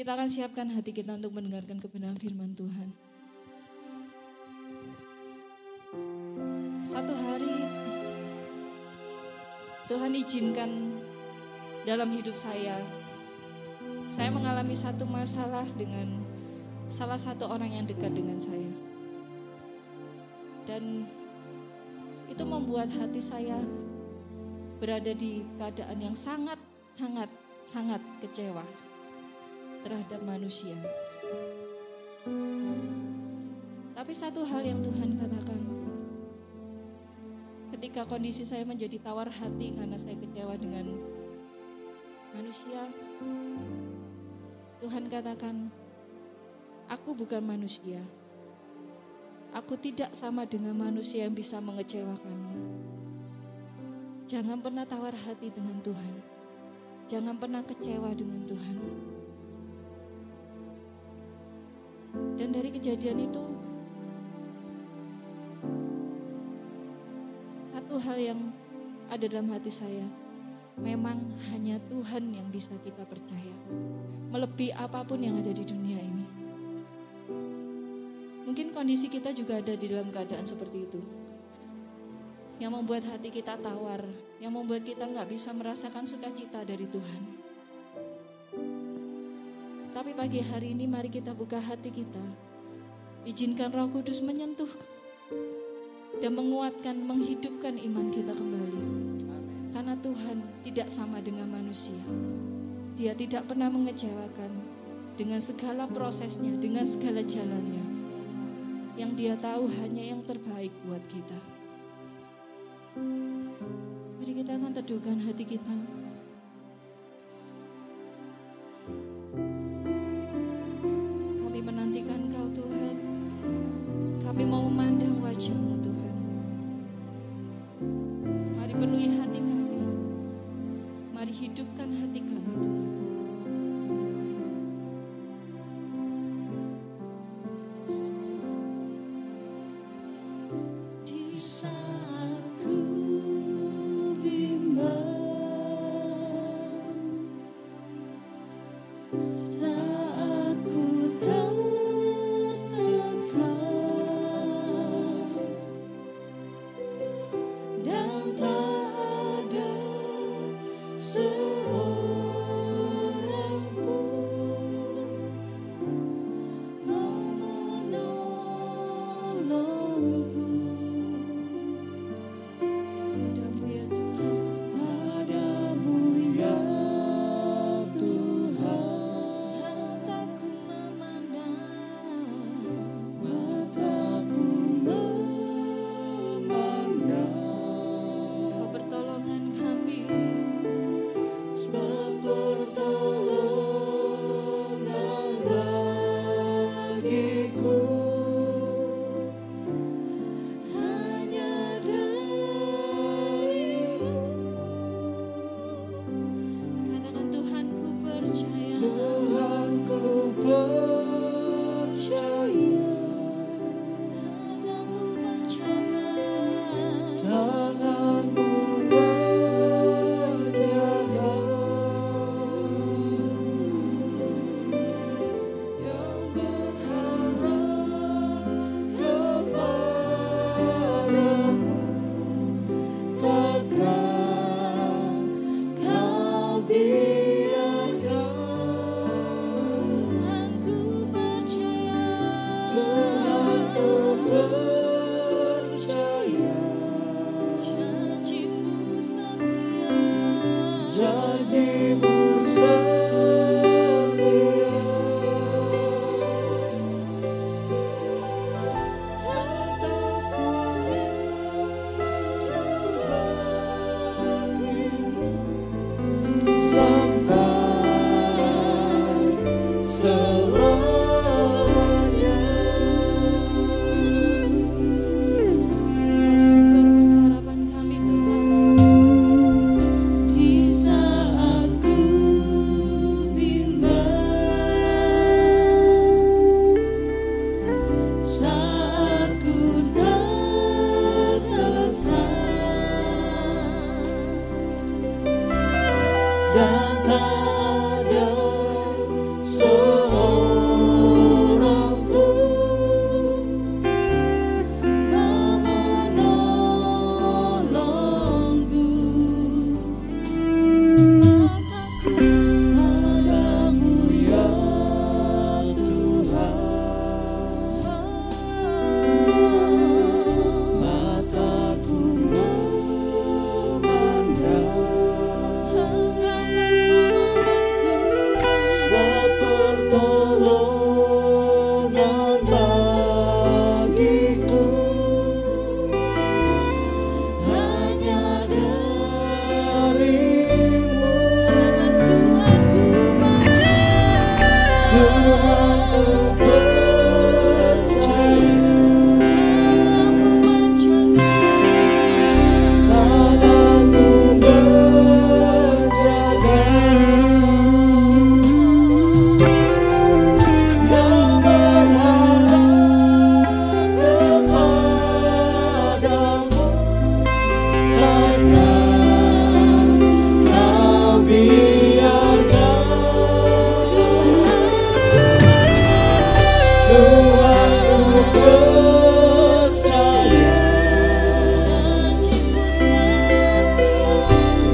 Kita akan siapkan hati kita untuk mendengarkan kebenaran firman Tuhan. Satu hari Tuhan izinkan dalam hidup saya mengalami satu masalah dengan salah satu orang yang dekat dengan saya. Dan itu membuat hati saya berada di keadaan yang sangat kecewa terhadap manusia. Tapi satu hal yang Tuhan katakan, ketika kondisi saya menjadi tawar hati karena saya kecewa dengan manusia, Tuhan katakan, aku bukan manusia. Aku tidak sama dengan manusia yang bisa mengecewakanmu. Jangan pernah tawar hati dengan Tuhan. Jangan pernah kecewa dengan Tuhan. Dan dari kejadian itu, satu hal yang ada dalam hati saya, memang hanya Tuhan yang bisa kita percaya, melebihi apapun yang ada di dunia ini. Mungkin kondisi kita juga ada di dalam keadaan seperti itu, yang membuat hati kita tawar, yang membuat kita gak bisa merasakan sukacita dari Tuhan. Tapi pagi hari ini mari kita buka hati kita, izinkan Roh Kudus menyentuh dan menguatkan, menghidupkan iman kita kembali. Karena Tuhan tidak sama dengan manusia. Dia tidak pernah mengecewakan dengan segala prosesnya, dengan segala jalannya. Yang Dia tahu hanya yang terbaik buat kita. Mari kita akan teduhkan hati kita. Kami menantikan Kau Tuhan. Kami mau memandang wajah-Mu Tuhan. Mari penuhi hati kami. Mari hidupkan hati kami Tuhan.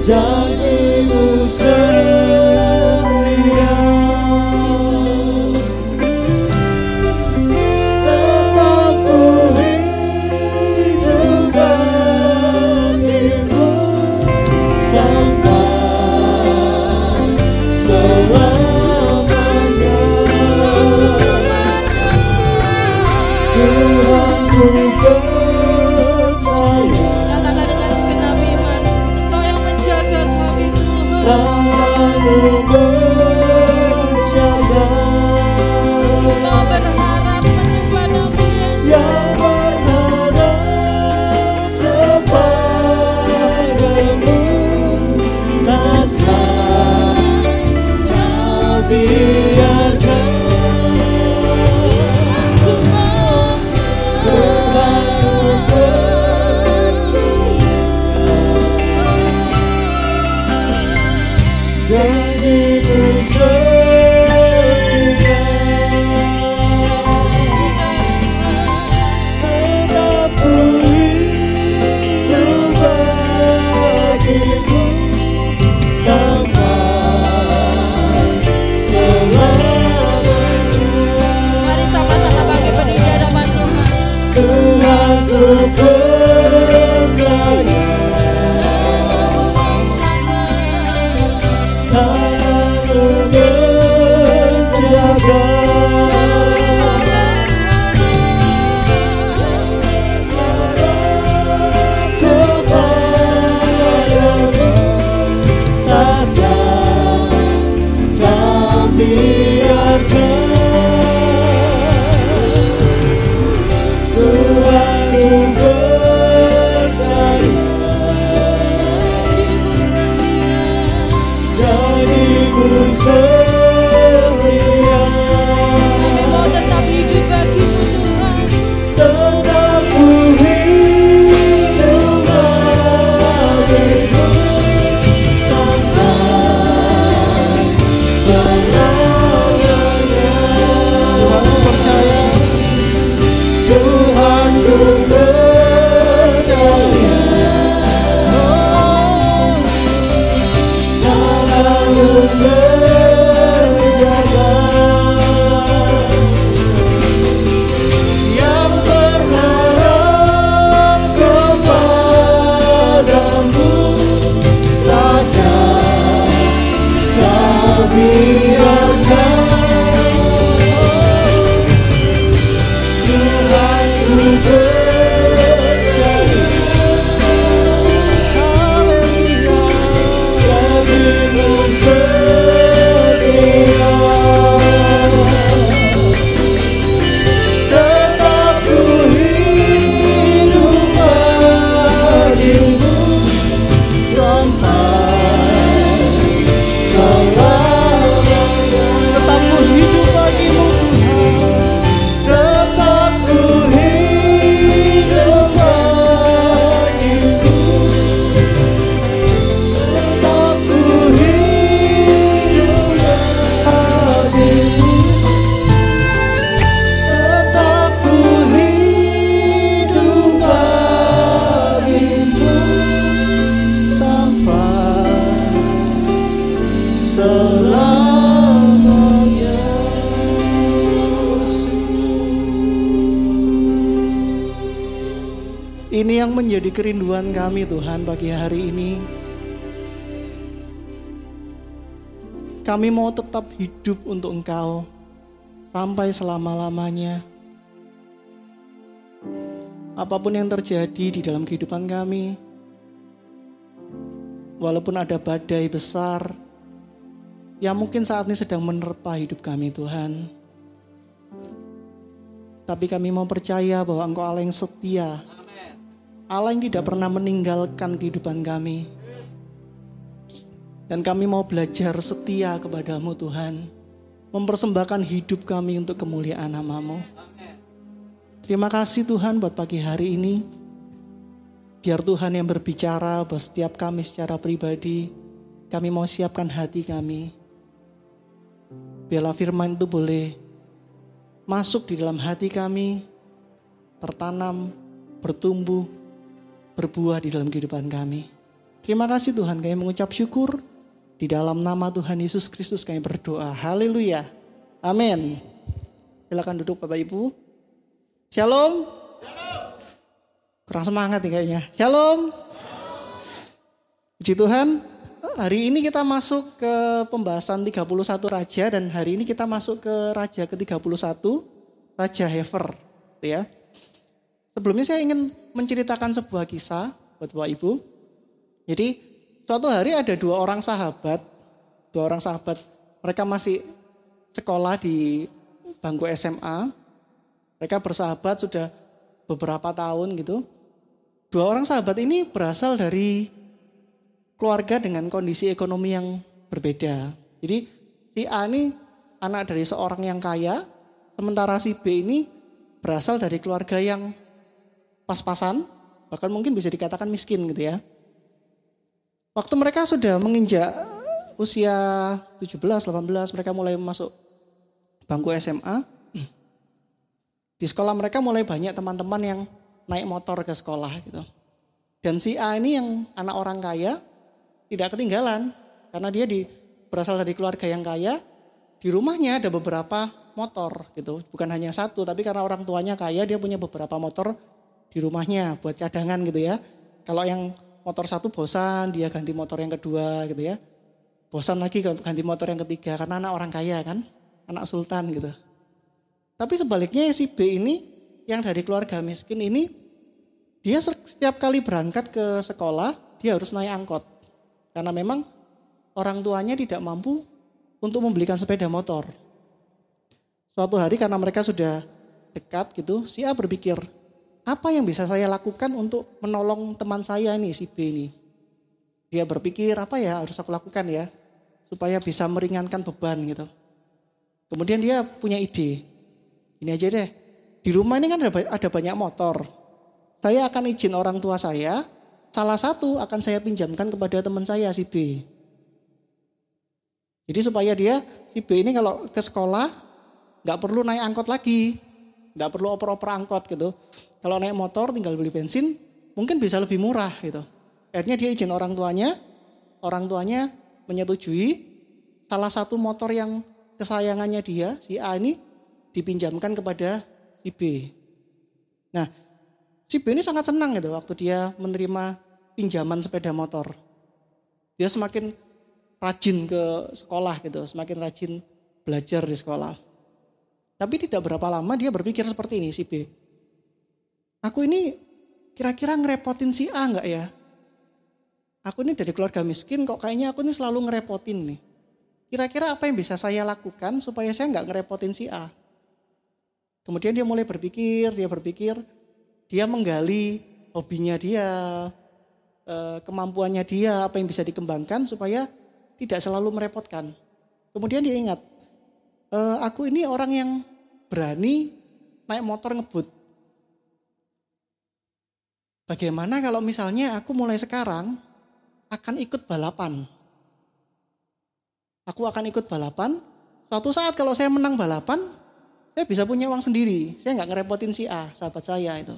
janjimu setia, tetap ku hidup bagimu sampai selamanya. Tuhan ku percaya, Katakan dengan segenap iman, Engkau yang menjaga kami Tuhan. tanganmu berjaga, Mau berharap penuh padamu Yesus. yang berharap kepadamu, takkan kau biarkan. Ku Janjimu setia, tetap ku hidup bagimu sampai selamanya. Mari sama-sama bangkit berdiri di hadapan Tuhan. Tuhan ku percaya, Tanganmu menjaga, tanganmu menjaga, kami mau berharap. kepadamu, takkan kau biarkan. Tuhan ku percaya, Janjimu setia, janjimu setia, kami mau tetap hidup bagimu Tuhan. tetap ku hidup bagimu sampai selamanya. Tuhan ku percaya, Tuhan ku percaya, tanganmu menjaga, yang berharap kepadamu, takkan kau biarkan. Tuhan ku percaya, haleluya, janjimu setia, tetap ku hidup bagimu sampai selamanya. Tetap ku hidup bagimu Tuhan, tetap ku hidup bagimu, tetap ku hidup bagimu, tetap ku hidup bagimu sampai selamanya. Ini yang menjadi kerinduan kami Tuhan pagi hari ini. Kami mau tetap hidup untuk Engkau sampai selama-lamanya. Apapun yang terjadi di dalam kehidupan kami, walaupun ada badai besar yang mungkin saat ini sedang menerpa hidup kami Tuhan, tapi kami mau percaya bahwa Engkau Allah yang setia, Allah yang tidak pernah meninggalkan kehidupan kami. Dan kami mau belajar setia kepadamu Tuhan, mempersembahkan hidup kami untuk kemuliaan nama-Mu. Terima kasih Tuhan buat pagi hari ini. Biar Tuhan yang berbicara buat setiap kami secara pribadi. Kami mau siapkan hati kami. Biarlah firman itu boleh masuk di dalam hati kami, tertanam, bertumbuh, berbuah di dalam kehidupan kami. Terima kasih Tuhan, kami mengucap syukur. Di dalam nama Tuhan Yesus Kristus kami berdoa. Haleluya. Amin. Silakan duduk Bapak Ibu. Shalom. Kurang semangat nih kayaknya. Shalom. Puji Tuhan. Hari ini kita masuk ke pembahasan 31 raja dan hari ini kita masuk ke raja ke-31, Raja Hefer, ya. Sebelumnya saya ingin menceritakan sebuah kisah buat Bapak Ibu. Jadi suatu hari ada dua orang sahabat, mereka masih sekolah di bangku SMA. Mereka bersahabat sudah beberapa tahun gitu. Dua orang sahabat ini berasal dari keluarga dengan kondisi ekonomi yang berbeda. Jadi si A ini anak dari seorang yang kaya, sementara si B ini berasal dari keluarga yang pas-pasan, bahkan mungkin bisa dikatakan miskin gitu ya. Waktu mereka sudah menginjak usia 17-18, mereka mulai masuk bangku SMA. Di sekolah mereka mulai banyak teman-teman yang naik motor ke sekolah gitu. Dan si A ini yang anak orang kaya tidak ketinggalan karena dia berasal dari keluarga yang kaya. Di rumahnya ada beberapa motor gitu, bukan hanya satu, tapi karena orang tuanya kaya dia punya beberapa motor di rumahnya buat cadangan gitu ya. Kalau yang motor satu bosan, dia ganti motor yang kedua gitu ya. Bosan lagi ganti motor yang ketiga karena anak orang kaya kan, anak sultan gitu. Tapi sebaliknya si B ini yang dari keluarga miskin ini, dia setiap kali berangkat ke sekolah dia harus naik angkot. Karena memang orang tuanya tidak mampu untuk membelikan sepeda motor. Suatu hari karena mereka sudah dekat gitu, si A berpikir, apa yang bisa saya lakukan untuk menolong teman saya ini, si B ini. Dia berpikir, apa ya harus aku lakukan ya, supaya bisa meringankan beban gitu. Kemudian dia punya ide, ini aja deh, di rumah ini kan ada banyak motor. Saya akan izin orang tua saya, salah satu akan saya pinjamkan kepada teman saya, si B. Jadi supaya si B ini kalau ke sekolah, gak perlu naik angkot lagi, gak perlu oper-oper angkot gitu. Kalau naik motor tinggal beli bensin, mungkin bisa lebih murah gitu. Akhirnya dia izin orang tuanya menyetujui salah satu motor yang kesayangannya dia, si A ini dipinjamkan kepada si B. Nah, si B ini sangat senang gitu waktu dia menerima pinjaman sepeda motor. Dia semakin rajin ke sekolah gitu, semakin rajin belajar di sekolah. Tapi tidak berapa lama dia berpikir seperti ini si B. Aku ini kira-kira ngerepotin si A enggak ya? Aku ini dari keluarga miskin kok kayaknya aku ini selalu ngerepotin nih. Kira-kira apa yang bisa saya lakukan supaya saya enggak ngerepotin si A? Kemudian dia mulai berpikir, dia menggali hobinya dia, kemampuannya dia, apa yang bisa dikembangkan supaya tidak selalu merepotkan. Kemudian dia ingat, aku ini orang yang berani naik motor ngebut. Bagaimana kalau misalnya aku mulai sekarang akan ikut balapan. Aku akan ikut balapan, suatu saat kalau saya menang balapan, saya bisa punya uang sendiri. Saya nggak ngerepotin si A, sahabat saya itu.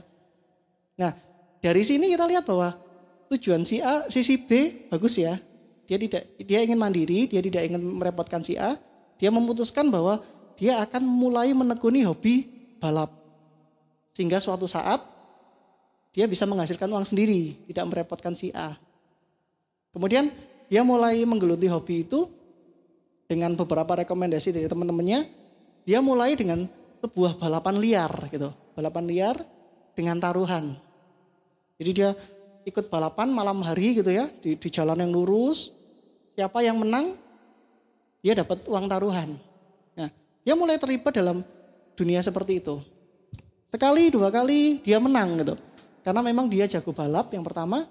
Nah, dari sini kita lihat bahwa tujuan si B bagus ya. Dia ingin mandiri, dia tidak ingin merepotkan si A. Dia memutuskan bahwa dia akan mulai menekuni hobi balap. Sehingga suatu saat dia bisa menghasilkan uang sendiri, tidak merepotkan si A. Kemudian dia mulai menggeluti hobi itu dengan beberapa rekomendasi dari teman-temannya. Dia mulai dengan sebuah balapan liar gitu. Balapan liar dengan taruhan. Jadi dia ikut balapan malam hari gitu ya, di jalan yang lurus. Siapa yang menang, dia dapat uang taruhan. Nah, dia mulai terlibat dalam dunia seperti itu. Sekali, dua kali dia menang gitu. Karena memang dia jago balap yang pertama.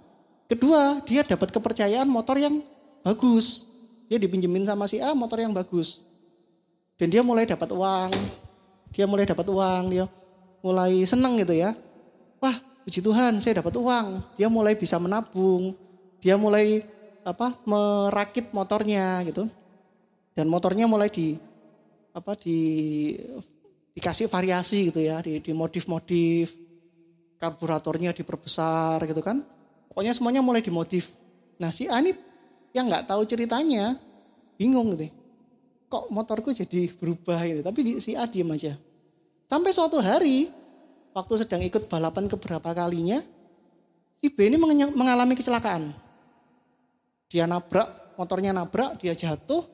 Kedua, dia dapat kepercayaan motor yang bagus. Dia dipinjemin sama si A motor yang bagus. Dan dia mulai dapat uang. Dia mulai seneng gitu ya. Wah, puji Tuhan saya dapat uang. Dia mulai bisa menabung. Dia mulai merakit motornya gitu. Dan motornya mulai dikasih variasi gitu ya, dimodif-modif. Karburatornya diperbesar gitu kan. Pokoknya semuanya mulai dimodif. Nah si A ini yang nggak tahu ceritanya bingung gitu. Kok motorku jadi berubah gitu. Tapi si A diem aja. Sampai suatu hari waktu sedang ikut balapan keberapa kalinya, si B ini mengalami kecelakaan. Dia motornya nabrak, dia jatuh,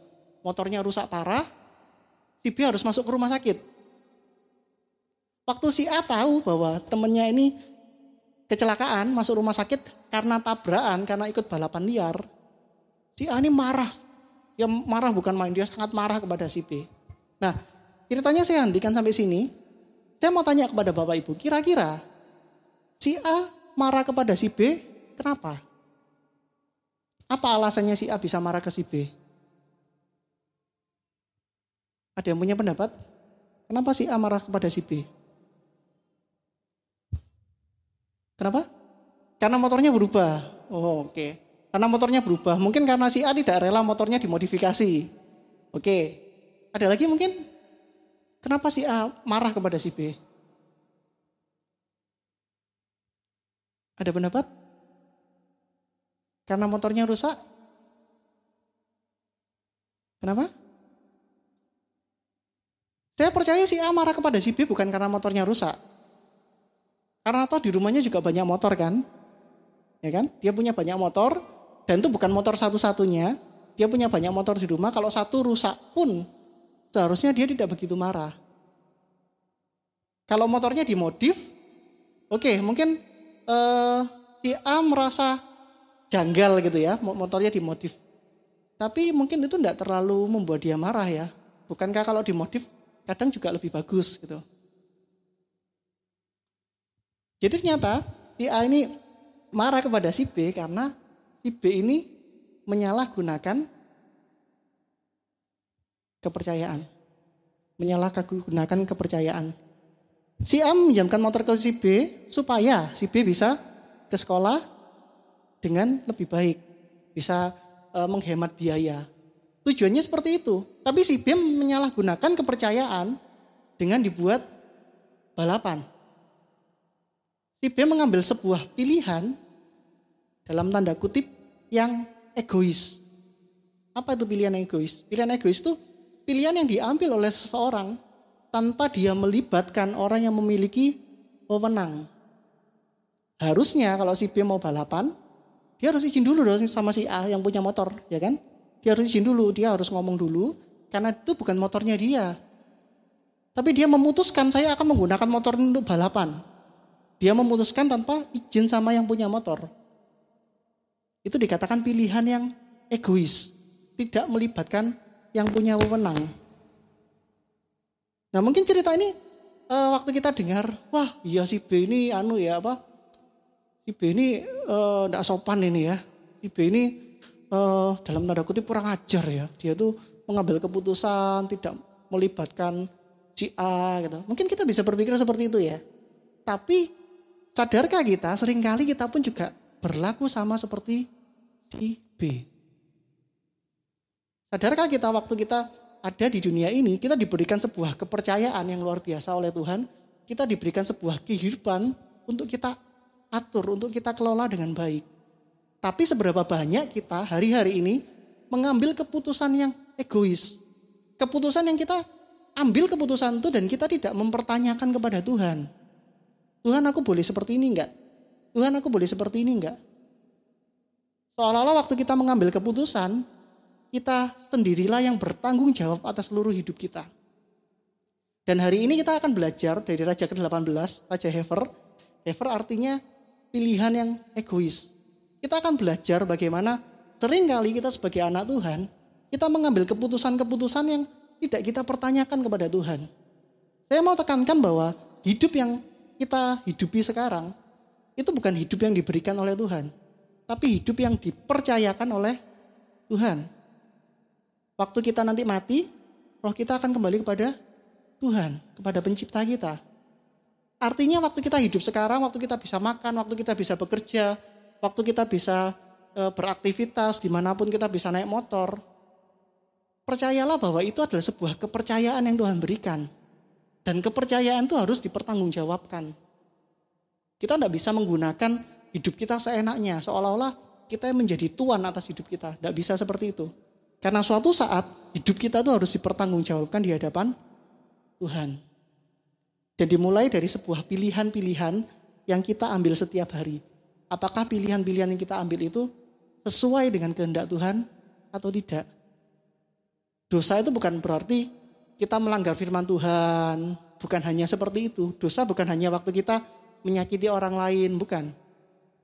motornya rusak parah. Si B harus masuk ke rumah sakit. Waktu si A tahu bahwa temennya ini kecelakaan, masuk rumah sakit karena tabrakan, karena ikut balapan liar. Si A ini marah. Dia marah bukan main, dia sangat marah kepada si B. Nah, ceritanya saya hentikan sampai sini. Saya mau tanya kepada Bapak Ibu, kira-kira si A marah kepada si B, kenapa? Apa alasannya si A bisa marah ke si B? Ada yang punya pendapat? Kenapa si A marah kepada si B? Kenapa? Karena motornya berubah. Oh, oke. Karena motornya berubah. Mungkin karena si A tidak rela motornya dimodifikasi. Oke. Ada lagi mungkin? Kenapa si A marah kepada si B? Ada pendapat? Karena motornya rusak? Kenapa? Saya percaya si A marah kepada si B bukan karena motornya rusak. Karena toh di rumahnya juga banyak motor kan? Ya kan? Dia punya banyak motor dan itu bukan motor satu-satunya. Dia punya banyak motor di rumah. Kalau satu rusak pun seharusnya dia tidak begitu marah. Kalau motornya dimodif, oke, mungkin si A merasa janggal gitu ya, motornya dimodif. Tapi mungkin itu tidak terlalu membuat dia marah ya. Bukankah kalau dimodif kadang juga lebih bagus gitu. Jadi ternyata si A ini marah kepada si B karena si B ini menyalahgunakan kepercayaan. Menyalahgunakan kepercayaan. Si A meminjamkan motor ke si B supaya si B bisa ke sekolah dengan lebih baik. Bisa menghemat biaya. Tujuannya seperti itu. Tapi si B menyalahgunakan kepercayaan dengan dibuat balapan. Si B mengambil sebuah pilihan dalam tanda kutip yang egois. Apa itu pilihan egois? Pilihan egois itu pilihan yang diambil oleh seseorang tanpa dia melibatkan orang yang memiliki wewenang. Harusnya kalau si B mau balapan, dia harus izin dulu dong sama si A yang punya motor, ya kan? Dia harus izin dulu, dia harus ngomong dulu, karena itu bukan motornya dia. Tapi dia memutuskan saya akan menggunakan motor untuk balapan. Dia memutuskan tanpa izin sama yang punya motor. Itu dikatakan pilihan yang egois. Tidak melibatkan yang punya wewenang. Nah mungkin cerita ini waktu kita dengar, wah iya si B ini si B ini tidak sopan ini ya. Si B ini dalam tanda kutip kurang ajar ya. Dia tuh mengambil keputusan, tidak melibatkan si A gitu. Mungkin kita bisa berpikir seperti itu ya. Tapi sadarkah kita seringkali kita pun juga berlaku sama seperti si B. Sadarkah kita waktu kita ada di dunia ini, kita diberikan sebuah kepercayaan yang luar biasa oleh Tuhan. Kita diberikan sebuah kehidupan untuk kita atur, untuk kita kelola dengan baik. Tapi seberapa banyak kita hari-hari ini mengambil keputusan yang egois. Keputusan yang kita ambil keputusan itu dan kita tidak mempertanyakan kepada Tuhan. Tuhan aku boleh seperti ini enggak? Tuhan aku boleh seperti ini enggak? Seolah-olah waktu kita mengambil keputusan, kita sendirilah yang bertanggung jawab atas seluruh hidup kita. Dan hari ini kita akan belajar dari Raja ke-18, Raja Hefer. Hefer artinya pilihan yang egois. Kita akan belajar bagaimana seringkali kita sebagai anak Tuhan, kita mengambil keputusan-keputusan yang tidak kita pertanyakan kepada Tuhan. Saya mau tekankan bahwa hidup yang kita hidupi sekarang, itu bukan hidup yang diberikan oleh Tuhan, tapi hidup yang dipercayakan oleh Tuhan. Waktu kita nanti mati, roh kita akan kembali kepada Tuhan, kepada pencipta kita. Artinya waktu kita hidup sekarang, waktu kita bisa makan, waktu kita bisa bekerja, waktu kita bisa beraktivitas, dimanapun kita bisa naik motor. Percayalah bahwa itu adalah sebuah kepercayaan yang Tuhan berikan. Dan kepercayaan itu harus dipertanggungjawabkan. Kita tidak bisa menggunakan hidup kita seenaknya, seolah-olah kita menjadi tuan atas hidup kita. Tidak bisa seperti itu. Karena suatu saat hidup kita itu harus dipertanggungjawabkan di hadapan Tuhan. Dan dimulai dari sebuah pilihan-pilihan yang kita ambil setiap hari. Apakah pilihan-pilihan yang kita ambil itu sesuai dengan kehendak Tuhan atau tidak? Dosa itu bukan berarti kita melanggar firman Tuhan. Bukan hanya seperti itu. Dosa bukan hanya waktu kita menyakiti orang lain, bukan.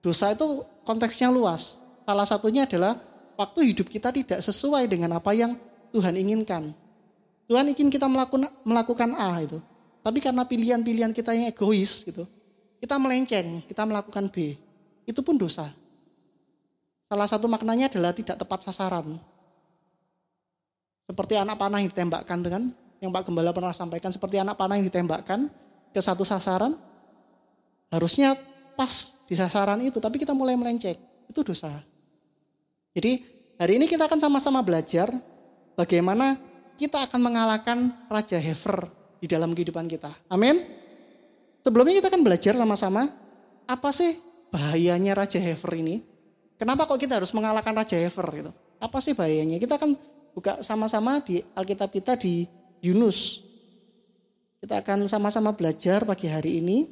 Dosa itu konteksnya luas. Salah satunya adalah waktu hidup kita tidak sesuai dengan apa yang Tuhan inginkan. Tuhan ingin kita melakukan A itu. Tapi karena pilihan-pilihan kita yang egois gitu, kita melenceng, kita melakukan B. Itu pun dosa. Salah satu maknanya adalah tidak tepat sasaran. Seperti anak panah yang ditembakkan dengan yang Pak Gembala pernah sampaikan, seperti anak panah yang ditembakkan ke satu sasaran, harusnya pas di sasaran itu, tapi kita mulai melenceng. Itu dosa. Jadi hari ini kita akan sama-sama belajar bagaimana kita akan mengalahkan Raja Hefer di dalam kehidupan kita. Amin. Sebelumnya kita akan belajar sama-sama apa sih bahayanya Raja Hefer ini. Kenapa kok kita harus mengalahkan Raja Hefer gitu? Apa sih bahayanya? Kita akan buka sama-sama di Alkitab kita di Yunus. Kita akan sama-sama belajar pagi hari ini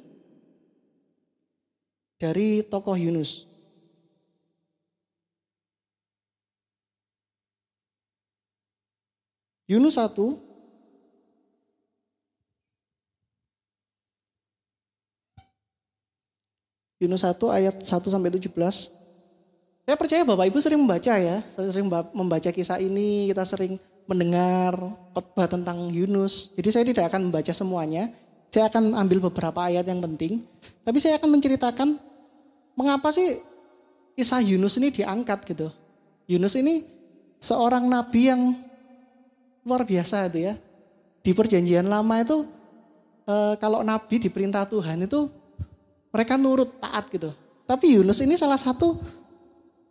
dari tokoh Yunus. Yunus 1 Yunus 1 ayat 1 sampai 17. Saya percaya Bapak Ibu sering membaca ya, sering membaca kisah ini, kita sering mendengar khotbah tentang Yunus. Jadi saya tidak akan membaca semuanya, saya akan ambil beberapa ayat yang penting. Tapi saya akan menceritakan mengapa sih kisah Yunus ini diangkat gitu. Yunus ini seorang nabi yang luar biasa itu ya. Di perjanjian lama itu kalau nabi diperintah Tuhan itu mereka nurut, taat gitu. Tapi Yunus ini salah satu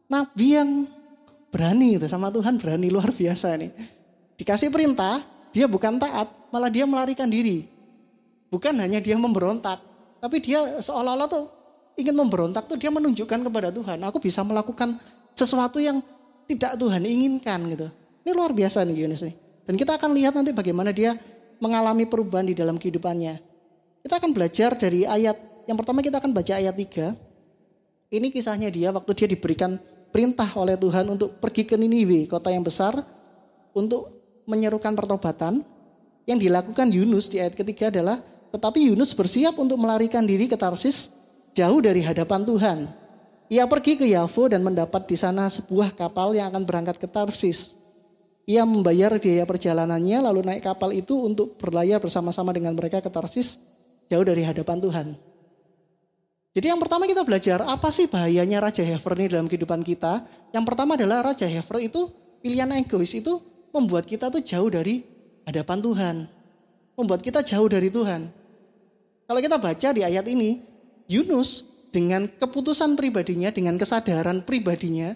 nabi yang berani gitu sama Tuhan, berani luar biasa nih. Dikasih perintah, dia bukan taat, malah dia melarikan diri. Bukan hanya dia memberontak, tapi dia seolah-olah tuh ingin memberontak tuh dia menunjukkan kepada Tuhan, aku bisa melakukan sesuatu yang tidak Tuhan inginkan gitu. Ini luar biasa nih Yunus nih. Dan kita akan lihat nanti bagaimana dia mengalami perubahan di dalam kehidupannya. Kita akan belajar dari ayat, yang pertama kita akan baca ayat 3. Ini kisahnya dia waktu dia diberikan perintah oleh Tuhan untuk pergi ke Niniwe, kota yang besar, untuk menyerukan pertobatan. Yang dilakukan Yunus di ayat ketiga adalah, tetapi Yunus bersiap untuk melarikan diri ke Tarsis, jauh dari hadapan Tuhan. Ia pergi ke Yafo dan mendapat di sana sebuah kapal yang akan berangkat ke Tarsis. Ia membayar biaya perjalanannya lalu naik kapal itu untuk berlayar bersama-sama dengan mereka ke Tarsis, jauh dari hadapan Tuhan. Jadi yang pertama kita belajar apa sih bahayanya Raja Hefer ini dalam kehidupan kita. Yang pertama adalah Raja Hefer itu pilihan egois itu membuat kita tuh jauh dari hadapan Tuhan. Membuat kita jauh dari Tuhan. Kalau kita baca di ayat ini, Yunus dengan keputusan pribadinya, dengan kesadaran pribadinya,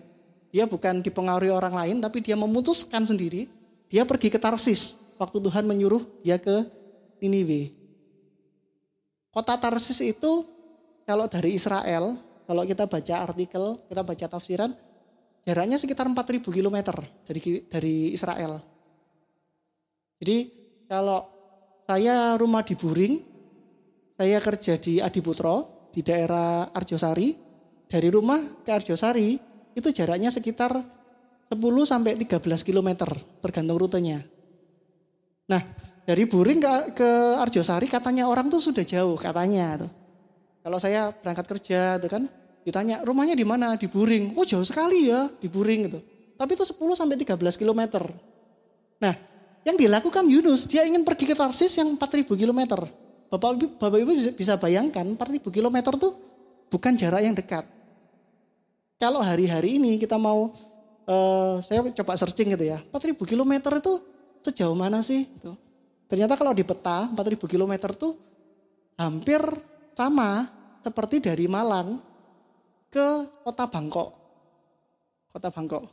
dia bukan dipengaruhi orang lain, tapi dia memutuskan sendiri, dia pergi ke Tarsis waktu Tuhan menyuruh dia ke Niniwe. Kota Tarsis itu kalau dari Israel, kalau kita baca artikel, kita baca tafsiran, jaraknya sekitar 4.000 km dari Israel. Jadi kalau saya rumah di Buring, saya kerja di Adiputro, di daerah Arjosari. Dari rumah ke Arjosari, itu jaraknya sekitar 10 sampai 13 km, tergantung rutenya. Nah, dari Buring ke Arjosari katanya orang tuh sudah jauh, katanya tuh. Kalau saya berangkat kerja tuh kan, ditanya rumahnya di mana? Di Buring. Oh jauh sekali ya di Buring gitu. Tapi itu 10 sampai 13 km. Nah, yang dilakukan Yunus, dia ingin pergi ke Tarsis yang 4.000 km. Bapak Ibu bisa bayangkan 4.000 km tuh bukan jarak yang dekat. Kalau hari-hari ini kita mau, saya coba searching gitu ya, 4.000 km itu sejauh mana sih? Gitu. Ternyata kalau di peta 4.000 km itu hampir sama seperti dari Malang ke kota Bangkok. Kota Bangkok.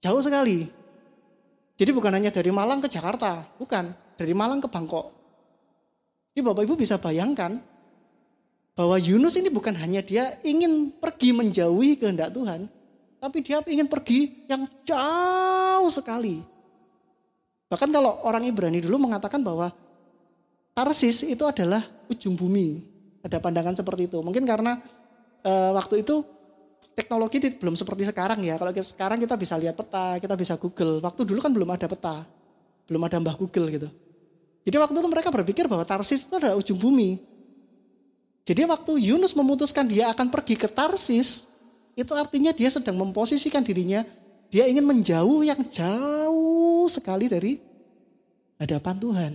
Jauh sekali. Jadi bukan hanya dari Malang ke Jakarta, bukan. Dari Malang ke Bangkok. Jadi Bapak Ibu bisa bayangkan bahwa Yunus ini bukan hanya dia ingin pergi menjauhi kehendak Tuhan, tapi dia ingin pergi yang jauh sekali. Bahkan kalau orang Ibrani dulu mengatakan bahwa Tarsis itu adalah ujung bumi. Ada pandangan seperti itu. Mungkin karena waktu itu teknologi belum seperti sekarang ya. Kalau sekarang kita bisa lihat peta, kita bisa Google. Waktu dulu kan belum ada peta, belum ada Mbah Google gitu. Jadi waktu itu mereka berpikir bahwa Tarsis itu adalah ujung bumi. Jadi waktu Yunus memutuskan dia akan pergi ke Tarsis, itu artinya dia sedang memposisikan dirinya, dia ingin menjauh yang jauh sekali dari hadapan Tuhan.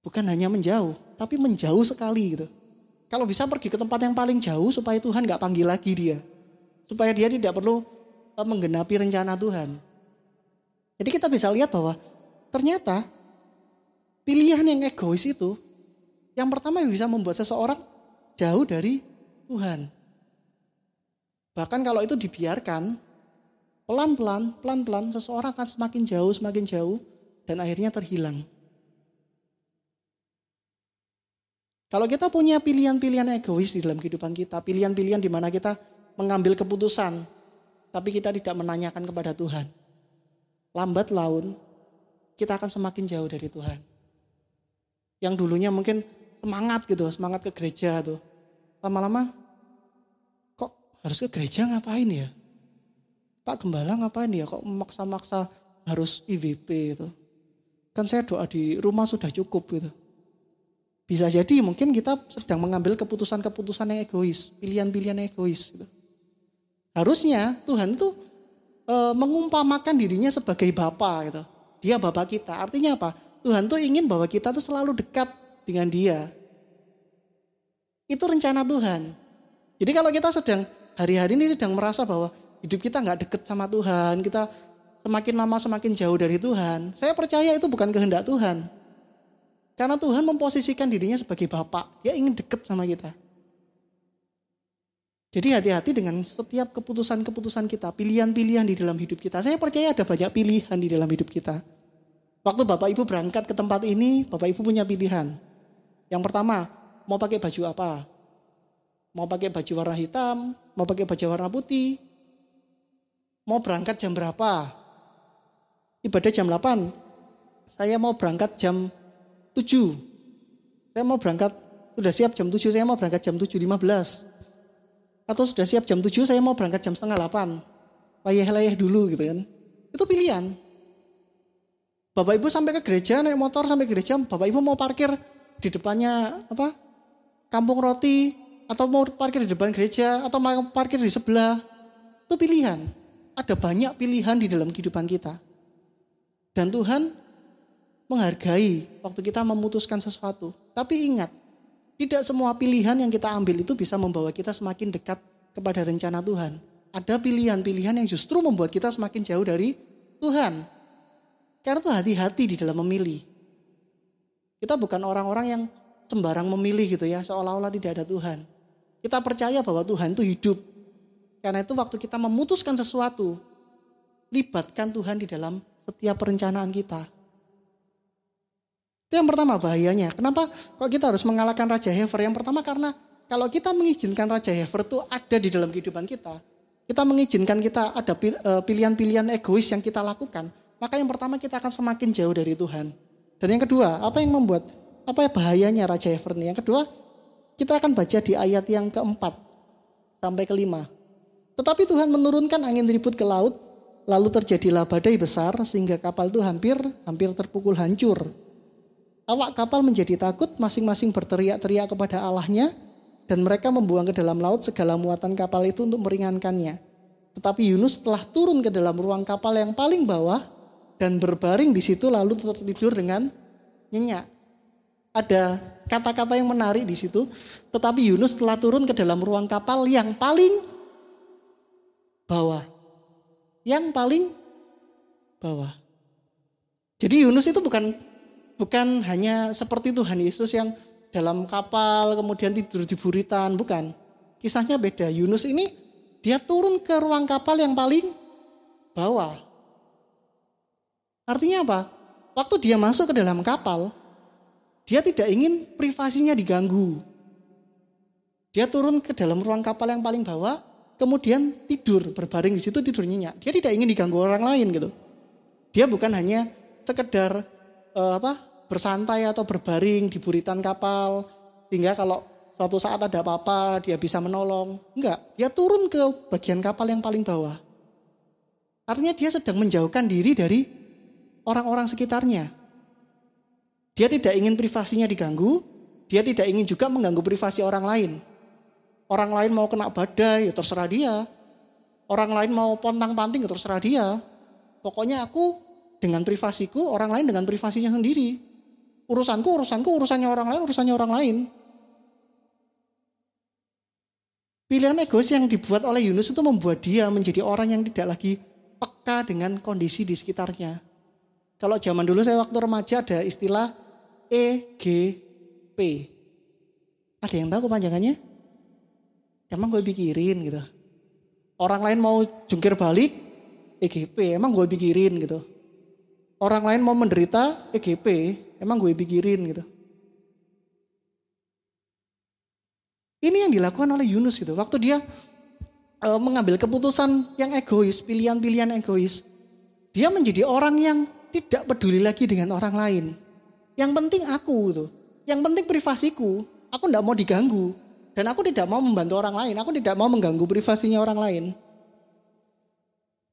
Bukan hanya menjauh, tapi menjauh sekali gitu. Kalau bisa pergi ke tempat yang paling jauh supaya Tuhan gak panggil lagi dia. Supaya dia tidak perlu menggenapi rencana Tuhan. Jadi kita bisa lihat bahwa ternyata pilihan yang egois itu, yang pertama bisa membuat seseorang jauh dari Tuhan. Bahkan kalau itu dibiarkan, pelan-pelan seseorang akan semakin jauh, dan akhirnya terhilang. Kalau kita punya pilihan-pilihan egois di dalam kehidupan kita, pilihan-pilihan di mana kita mengambil keputusan, tapi kita tidak menanyakan kepada Tuhan, lambat laun kita akan semakin jauh dari Tuhan. Yang dulunya mungkin semangat ke gereja tuh. Lama-lama kok harus ke gereja ngapain ya? Pak Gembala ngapain ya? Kok memaksa-maksa harus IWP itu? Kan saya doa di rumah sudah cukup gitu. Bisa jadi mungkin kita sedang mengambil keputusan-keputusan yang egois, pilihan-pilihan yang egois gitu. Harusnya Tuhan tuh mengumpamakan dirinya sebagai Bapa gitu. Dia Bapa kita. Artinya apa? Tuhan tuh ingin bahwa kita tuh selalu dekat dengan Dia. Itu rencana Tuhan. Jadi kalau kita hari-hari ini sedang merasa bahwa hidup kita gak deket sama Tuhan, kita semakin lama semakin jauh dari Tuhan, saya percaya itu bukan kehendak Tuhan. Karena Tuhan memposisikan dirinya sebagai Bapa, Dia ingin deket sama kita. Jadi hati-hati dengan setiap keputusan-keputusan kita, pilihan-pilihan di dalam hidup kita. Saya percaya ada banyak pilihan di dalam hidup kita. Waktu Bapak Ibu berangkat ke tempat ini, Bapak Ibu punya pilihan. Yang pertama, mau pakai baju apa? Mau pakai baju warna hitam, mau pakai baju warna putih. Mau berangkat jam berapa? Ibadah jam 8. Saya mau berangkat jam 7. Saya mau berangkat, sudah siap jam 7, saya mau berangkat jam 7.15. Atau sudah siap jam 7, saya mau berangkat jam setengah 8. Layah-layah dulu gitu kan. Itu pilihan. Bapak Ibu sampai ke gereja, naik motor sampai ke gereja, Bapak Ibu mau parkir di depannya Kampung Roti, atau mau parkir di depan gereja, atau mau parkir di sebelah. Itu pilihan. Ada banyak pilihan di dalam kehidupan kita. Dan Tuhan menghargai waktu kita memutuskan sesuatu. Tapi ingat, tidak semua pilihan yang kita ambil itu bisa membawa kita semakin dekat kepada rencana Tuhan. Ada pilihan-pilihan yang justru membuat kita semakin jauh dari Tuhan. Karena itu hati-hati di dalam memilih. Kita bukan orang-orang yang sembarang memilih gitu ya, seolah-olah tidak ada Tuhan. Kita percaya bahwa Tuhan itu hidup. Karena itu waktu kita memutuskan sesuatu, libatkan Tuhan di dalam setiap perencanaan kita. Itu yang pertama bahayanya. Kenapa kok kita harus mengalahkan Raja Hefer? Yang pertama karena kalau kita mengizinkan Raja Hefer itu ada di dalam kehidupan kita, kita mengizinkan kita ada pilihan-pilihan egois yang kita lakukan, maka yang pertama kita akan semakin jauh dari Tuhan. Dan yang kedua, apa bahayanya Raja Hefer ini? Yang kedua, kita akan baca di ayat yang keempat sampai kelima. Tetapi Tuhan menurunkan angin ribut ke laut, lalu terjadilah badai besar sehingga kapal itu hampir terpukul hancur. Awak kapal menjadi takut, masing-masing berteriak-teriak kepada Allahnya, dan mereka membuang ke dalam laut segala muatan kapal itu untuk meringankannya. Tetapi Yunus telah turun ke dalam ruang kapal yang paling bawah dan berbaring di situ lalu tertidur dengan nyenyak. Ada kata-kata yang menarik di situ. Tetapi Yunus telah turun ke dalam ruang kapal yang paling bawah. Yang paling bawah. Jadi Yunus itu bukan hanya seperti Tuhan Yesus yang dalam kapal kemudian tidur di buritan, bukan. Kisahnya beda. Yunus ini dia turun ke ruang kapal yang paling bawah. Artinya apa? Waktu dia masuk ke dalam kapal, dia tidak ingin privasinya diganggu. Dia turun ke dalam ruang kapal yang paling bawah, kemudian tidur, berbaring di situ tidur nyenyak. Dia tidak ingin diganggu orang lain gitu. Dia bukan hanya sekedar bersantai atau berbaring di buritan kapal, sehingga kalau suatu saat ada apa-apa dia bisa menolong. Enggak, dia turun ke bagian kapal yang paling bawah. Artinya dia sedang menjauhkan diri dari orang-orang sekitarnya. Dia tidak ingin privasinya diganggu, dia tidak ingin juga mengganggu privasi orang lain. Orang lain mau kena badai, ya terserah dia. Orang lain mau pontang-panting, ya terserah dia. Pokoknya aku dengan privasiku, orang lain dengan privasinya sendiri. Urusanku, urusannya orang lain, urusannya orang lain. Pilihan egois yang dibuat oleh Yunus itu membuat dia menjadi orang yang tidak lagi peka dengan kondisi di sekitarnya. Kalau zaman dulu saya waktu remaja ada istilah EGP. Ada yang tahu kepanjangannya? Emang gue pikirin gitu. Orang lain mau jungkir balik, EGP, emang gue pikirin gitu. Orang lain mau menderita, EGP, emang gue pikirin gitu. Ini yang dilakukan oleh Yunus gitu. Waktu dia mengambil keputusan yang egois, pilihan-pilihan egois. Dia menjadi orang yang tidak peduli lagi dengan orang lain. Yang penting aku gitu. Yang penting privasiku. Aku tidak mau diganggu. Dan aku tidak mau membantu orang lain. Aku tidak mau mengganggu privasinya orang lain.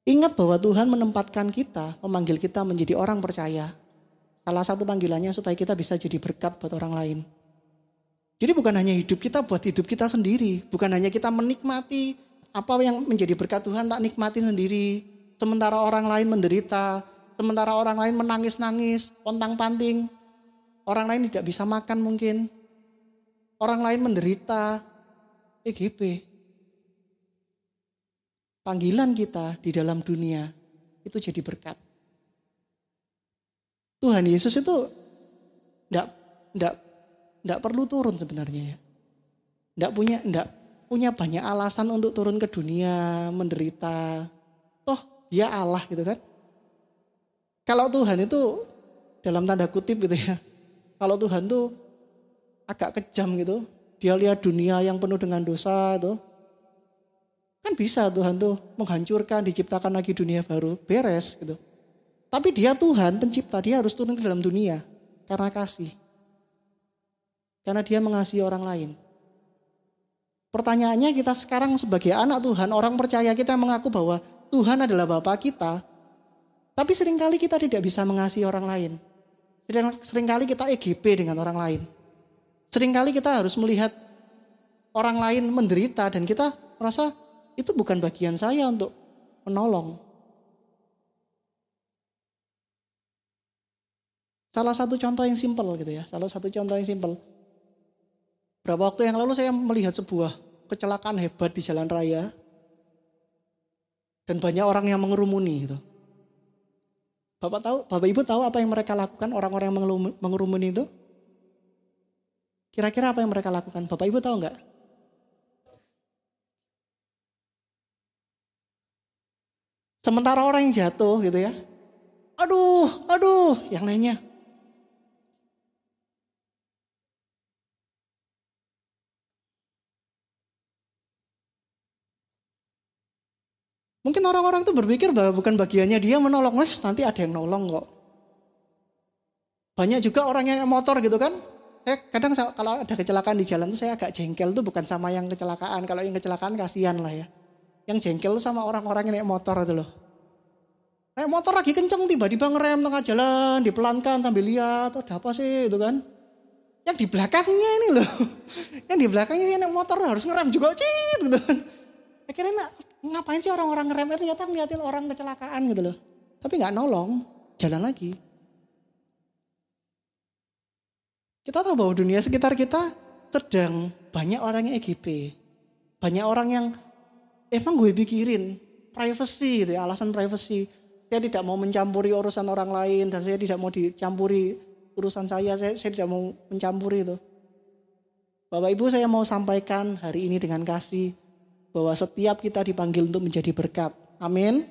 Ingat bahwa Tuhan menempatkan kita, memanggil kita menjadi orang percaya. Salah satu panggilannya supaya kita bisa jadi berkat buat orang lain. Jadi bukan hanya hidup kita buat hidup kita sendiri. Bukan hanya kita menikmati apa yang menjadi berkat Tuhan tak nikmati sendiri. Sementara orang lain menderita. Sementara orang lain menangis-nangis, pontang-panting. Orang lain tidak bisa makan mungkin. Orang lain menderita, EGP. Panggilan kita di dalam dunia itu jadi berkat. Tuhan Yesus itu enggak perlu turun sebenarnya ya. Enggak punya banyak alasan untuk turun ke dunia, menderita. Toh dia Allah gitu kan. Kalau Tuhan itu dalam tanda kutip gitu ya. Kalau Tuhan tuh agak kejam gitu. Dia lihat dunia yang penuh dengan dosa itu. Kan bisa Tuhan tuh menghancurkan, diciptakan lagi dunia baru, beres gitu. Tapi dia Tuhan pencipta, dia harus turun ke dalam dunia karena kasih. Karena dia mengasihi orang lain. Pertanyaannya kita sekarang sebagai anak Tuhan, orang percaya kita mengaku bahwa Tuhan adalah Bapa kita. Tapi seringkali kita tidak bisa mengasihi orang lain. Seringkali kita EGP dengan orang lain. Seringkali kita harus melihat orang lain menderita dan kita merasa itu bukan bagian saya untuk menolong. Salah satu contoh yang simpel gitu ya. Berapa waktu yang lalu saya melihat sebuah kecelakaan hebat di jalan raya. Dan banyak orang yang mengerumuni gitu. Bapak Ibu tahu apa yang mereka lakukan orang-orang yang mengerumuni itu? Kira-kira apa yang mereka lakukan? Bapak Ibu tahu enggak? Sementara orang yang jatuh gitu ya. Aduh, yang lainnya. Mungkin orang-orang itu berpikir bahwa bukan bagiannya dia menolong. Nanti ada yang nolong kok. Banyak juga orang yang motor gitu kan. Kadang kalau ada kecelakaan di jalan tuh saya agak jengkel tuh bukan sama yang kecelakaan. Kalau yang kecelakaan kasihan lah ya. Yang jengkel tuh sama orang-orang yang naik motor itu loh. Naik motor lagi kenceng tiba-tiba ngerem tengah jalan, dipelankan sambil lihat, ada apa sih itu kan. Yang di belakangnya ini loh. Yang di belakangnya yang naik motor harus ngerem juga gitu kan. Akhirnya ngapain sih orang-orang ngerem, ternyata ngeliatin orang kecelakaan gitu loh. Tapi gak nolong, jalan lagi. Kita tahu bahwa dunia sekitar kita sedang banyak orang yang EGP. Banyak orang yang emang gue pikirin privacy gitu ya, alasan privacy. Saya tidak mau mencampuri urusan orang lain dan saya tidak mau dicampuri urusan saya tidak mau mencampuri itu. Bapak Ibu saya mau sampaikan hari ini dengan kasih bahwa setiap kita dipanggil untuk menjadi berkat. Amin.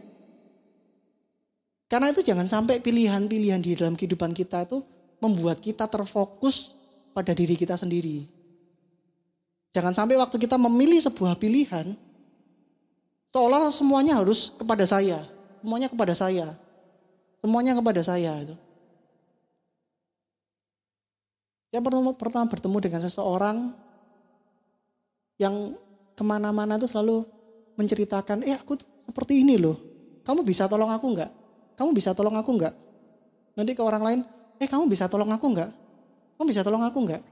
Karena itu jangan sampai pilihan-pilihan di dalam kehidupan kita itu membuat kita terfokus pada diri kita sendiri. Jangan sampai waktu kita memilih sebuah pilihan, seolah semuanya harus kepada saya. Semuanya kepada saya. Semuanya kepada saya. Itu. Saya pernah bertemu dengan seseorang yang kemana-mana itu selalu menceritakan, aku tuh seperti ini loh. Kamu bisa tolong aku enggak? Kamu bisa tolong aku enggak? Nanti ke orang lain, kamu bisa tolong aku enggak? Kamu bisa tolong aku enggak?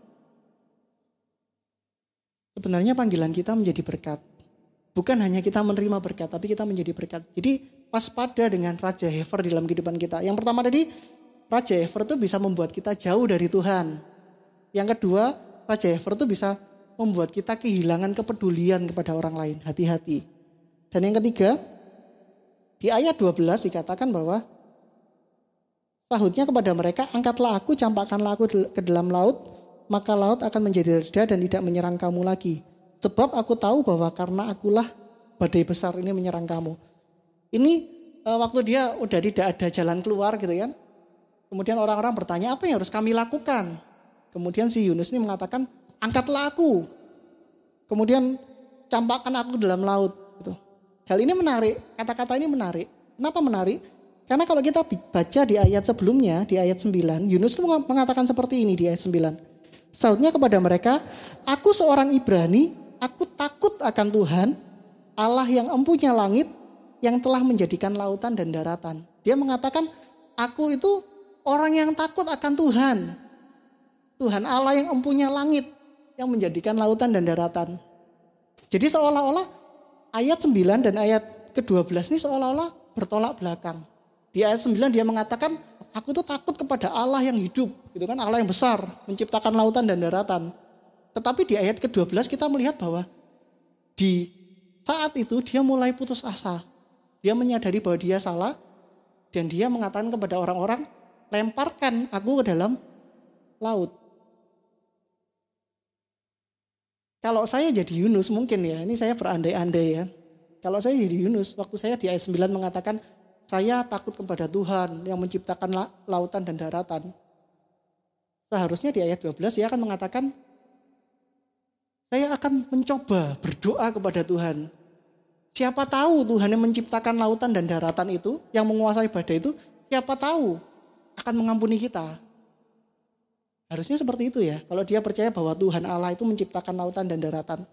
Sebenarnya panggilan kita menjadi berkat. Bukan hanya kita menerima berkat, tapi kita menjadi berkat. Jadi waspada dengan Raja Hefer dalam kehidupan kita. Yang pertama tadi, Raja Hefer itu bisa membuat kita jauh dari Tuhan. Yang kedua, Raja Hefer itu bisa membuat kita kehilangan kepedulian kepada orang lain. Hati-hati. Dan yang ketiga, di ayat 12 dikatakan bahwa sahutnya kepada mereka, angkatlah aku, campakkanlah aku ke dalam laut, maka laut akan menjadi reda dan tidak menyerang kamu lagi. Sebab aku tahu bahwa karena akulah badai besar ini menyerang kamu. Ini waktu dia udah tidak ada jalan keluar gitu kan. Kemudian orang-orang bertanya, apa yang harus kami lakukan? Kemudian si Yunus ini mengatakan, angkatlah aku. Kemudian campakkan aku dalam laut. Gitu. Hal ini menarik, kata-kata ini menarik. Kenapa menarik? Karena kalau kita baca di ayat sebelumnya, di ayat 9, Yunus itu mengatakan seperti ini di ayat 9. Sahutnya kepada mereka, aku seorang Ibrani, aku takut akan Tuhan, Allah yang empunya langit, yang telah menjadikan lautan dan daratan. Dia mengatakan, aku itu orang yang takut akan Tuhan. Tuhan Allah yang empunya langit, yang menjadikan lautan dan daratan. Jadi seolah-olah ayat 9 dan ayat ke-12 ini seolah-olah bertolak belakang. Di ayat 9 dia mengatakan, aku tuh takut kepada Allah yang hidup, gitu kan, Allah yang besar, menciptakan lautan dan daratan. Tetapi di ayat ke-12 kita melihat bahwa di saat itu dia mulai putus asa. Dia menyadari bahwa dia salah dan dia mengatakan kepada orang-orang, lemparkan aku ke dalam laut. Kalau saya jadi Yunus mungkin ya, ini saya berandai-andai ya. Kalau saya jadi Yunus, waktu saya di ayat 9 mengatakan, saya takut kepada Tuhan yang menciptakan lautan dan daratan. Seharusnya di ayat 12 dia akan mengatakan, saya akan mencoba berdoa kepada Tuhan. Siapa tahu Tuhan yang menciptakan lautan dan daratan itu, yang menguasai badai itu, siapa tahu akan mengampuni kita. Harusnya seperti itu ya, kalau dia percaya bahwa Tuhan Allah itu menciptakan lautan dan daratan.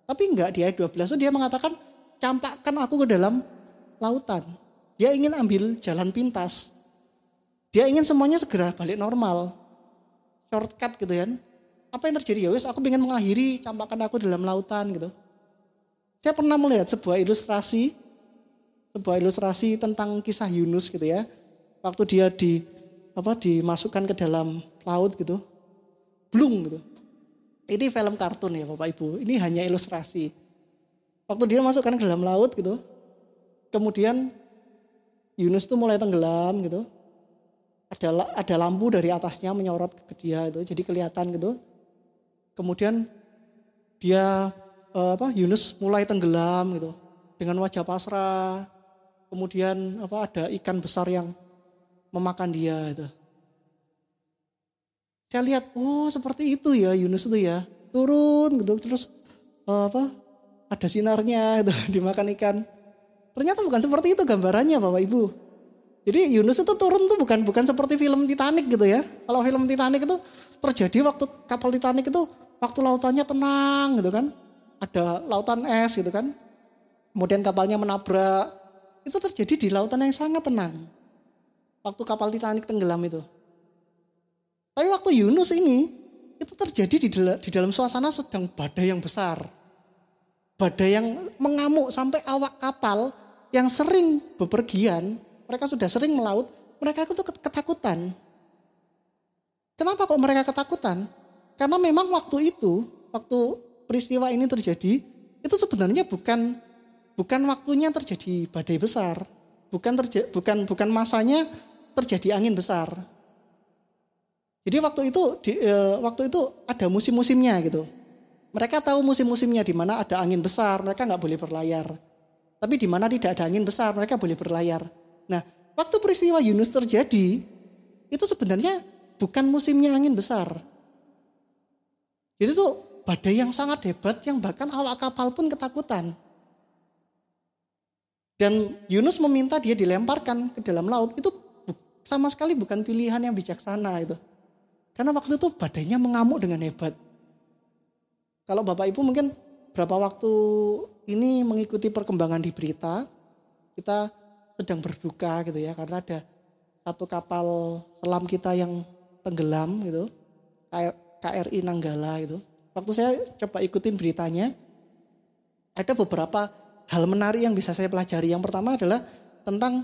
Tapi enggak, di ayat 12 itu dia mengatakan, campakkan aku ke dalam lautan. Dia ingin ambil jalan pintas. Dia ingin semuanya segera balik normal. Shortcut gitu kan. Apa yang terjadi? Ya wes, aku ingin mengakhiri, campakkan aku dalam lautan gitu. Saya pernah melihat sebuah ilustrasi tentang kisah Yunus gitu ya. Waktu dia dimasukkan ke dalam laut gitu. Blung gitu. Ini film kartun ya Bapak Ibu. Ini hanya ilustrasi. Waktu dia masukkan ke dalam laut gitu. Kemudian Yunus tuh mulai tenggelam gitu. Ada lampu dari atasnya menyorot ke dia itu. Jadi kelihatan gitu. Kemudian dia Yunus mulai tenggelam gitu. Dengan wajah pasrah. Kemudian ada ikan besar yang memakan dia itu. Saya lihat, seperti itu ya Yunus itu ya. Turun gitu, terus ada sinarnya gitu, dimakan ikan. Ternyata bukan seperti itu gambarannya Bapak Ibu. Jadi Yunus itu turun tuh bukan seperti film Titanic gitu ya. Kalau film Titanic itu terjadi waktu kapal Titanic itu waktu lautannya tenang gitu kan. Ada lautan es gitu kan. Kemudian kapalnya menabrak. Itu terjadi di lautan yang sangat tenang. Waktu kapal Titanic tenggelam itu. Tapi waktu Yunus ini, itu terjadi di dalam suasana sedang badai yang besar. Badai yang mengamuk sampai awak kapal yang sering bepergian, mereka sudah sering melaut, mereka itu ketakutan. Kenapa kok mereka ketakutan? Karena memang waktu peristiwa ini terjadi, itu sebenarnya bukan waktunya terjadi badai besar. Bukan masanya terjadi angin besar. Jadi waktu itu ada musim-musimnya gitu. Mereka tahu musim-musimnya di mana ada angin besar, mereka nggak boleh berlayar. Tapi di mana tidak ada angin besar, mereka boleh berlayar. Nah, waktu peristiwa Yunus terjadi, itu sebenarnya bukan musimnya angin besar. Jadi itu badai yang sangat hebat yang bahkan awak kapal pun ketakutan. Dan Yunus meminta dia dilemparkan ke dalam laut. Itu sama sekali bukan pilihan yang bijaksana itu. Karena waktu itu badainya mengamuk dengan hebat. Kalau Bapak Ibu mungkin berapa waktu ini mengikuti perkembangan di berita, kita sedang berduka gitu ya. Karena ada satu kapal selam kita yang tenggelam gitu. KRI Nanggala gitu. Waktu saya coba ikutin beritanya, ada beberapa hal menarik yang bisa saya pelajari. Yang pertama adalah tentang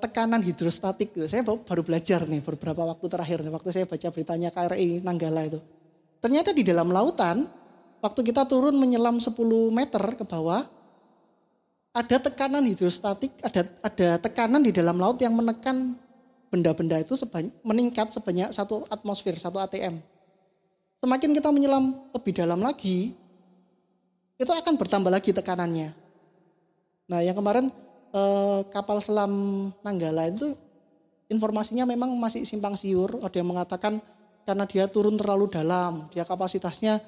tekanan hidrostatik. Saya baru belajar nih beberapa waktu terakhir. Waktu saya baca beritanya KRI Nanggala itu. Ternyata di dalam lautan, waktu kita turun menyelam 10 meter ke bawah, ada tekanan hidrostatik, ada tekanan di dalam laut yang menekan benda-benda itu meningkat sebanyak 1 atmosfer, 1 atm. Semakin kita menyelam lebih dalam lagi, itu akan bertambah lagi tekanannya. Nah yang kemarin kapal selam Nanggala itu informasinya memang masih simpang siur. Ada yang mengatakan karena dia turun terlalu dalam, dia kapasitasnya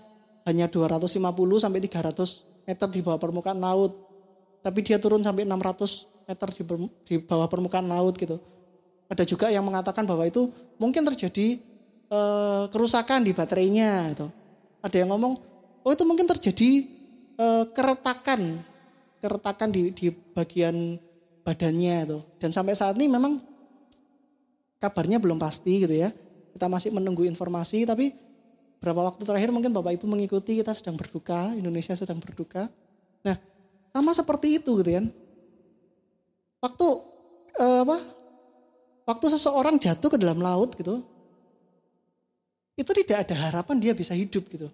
hanya 250 sampai 300 meter di bawah permukaan laut. Tapi dia turun sampai 600 meter di bawah permukaan laut gitu. Ada juga yang mengatakan bahwa itu mungkin terjadi kerusakan di baterainya gitu. Ada yang ngomong, oh itu mungkin terjadi keretakan di bagian badannya itu. Dan sampai saat ini memang kabarnya belum pasti gitu ya. Kita masih menunggu informasi, tapi beberapa waktu terakhir mungkin Bapak Ibu mengikuti, kita sedang berduka, Indonesia sedang berduka. Nah, sama seperti itu gitu kan. Waktu seseorang jatuh ke dalam laut gitu, itu tidak ada harapan dia bisa hidup gitu.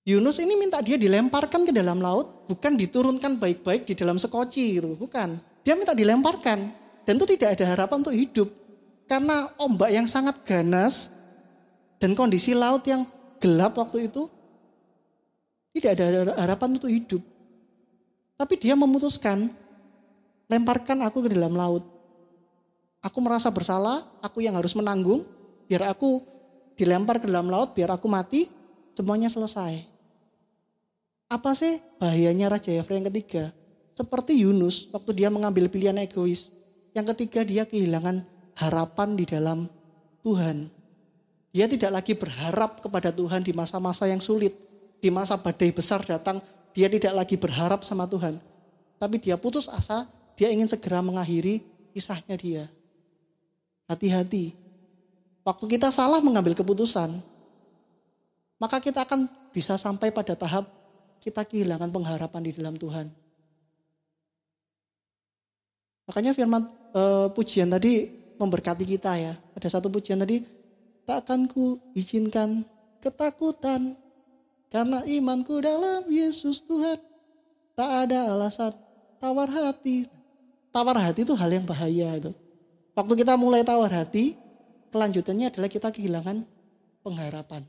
Yunus ini minta dia dilemparkan ke dalam laut, bukan diturunkan baik-baik di dalam sekoci gitu, bukan. Dia minta dilemparkan, dan itu tidak ada harapan untuk hidup. Karena ombak yang sangat ganas, dan kondisi laut yang gelap waktu itu, tidak ada harapan untuk hidup. Tapi dia memutuskan, lemparkan aku ke dalam laut. Aku merasa bersalah, aku yang harus menanggung, biar aku dilempar ke dalam laut, biar aku mati, semuanya selesai. Apa sih bahayanya Raja Yefre yang ketiga? Seperti Yunus waktu dia mengambil pilihan egois. Yang ketiga dia kehilangan harapan di dalam Tuhan. Dia tidak lagi berharap kepada Tuhan di masa-masa yang sulit. Di masa badai besar datang, dia tidak lagi berharap sama Tuhan. Tapi dia putus asa, dia ingin segera mengakhiri kisahnya dia. Hati-hati. Waktu kita salah mengambil keputusan, maka kita akan bisa sampai pada tahap kita kehilangan pengharapan di dalam Tuhan. Makanya firman pujian tadi memberkati kita ya. Ada satu pujian tadi, takkan ku izinkan ketakutan, karena imanku dalam Yesus Tuhan. Tak ada alasan tawar hati. Tawar hati itu hal yang bahaya itu. Waktu kita mulai tawar hati, kelanjutannya adalah kita kehilangan pengharapan.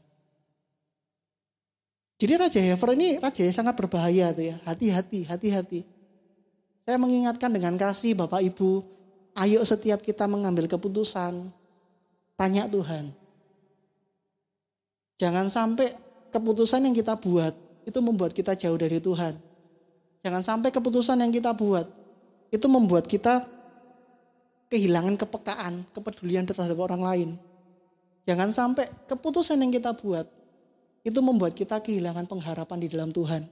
Jadi Raja Yefre ini raja yang sangat berbahaya tuh ya. Hati-hati. Saya mengingatkan dengan kasih Bapak Ibu, ayo setiap kita mengambil keputusan, tanya Tuhan. Jangan sampai keputusan yang kita buat itu membuat kita jauh dari Tuhan. Jangan sampai keputusan yang kita buat itu membuat kita kehilangan kepekaan, kepedulian terhadap orang lain. Jangan sampai keputusan yang kita buat itu membuat kita kehilangan pengharapan di dalam Tuhan.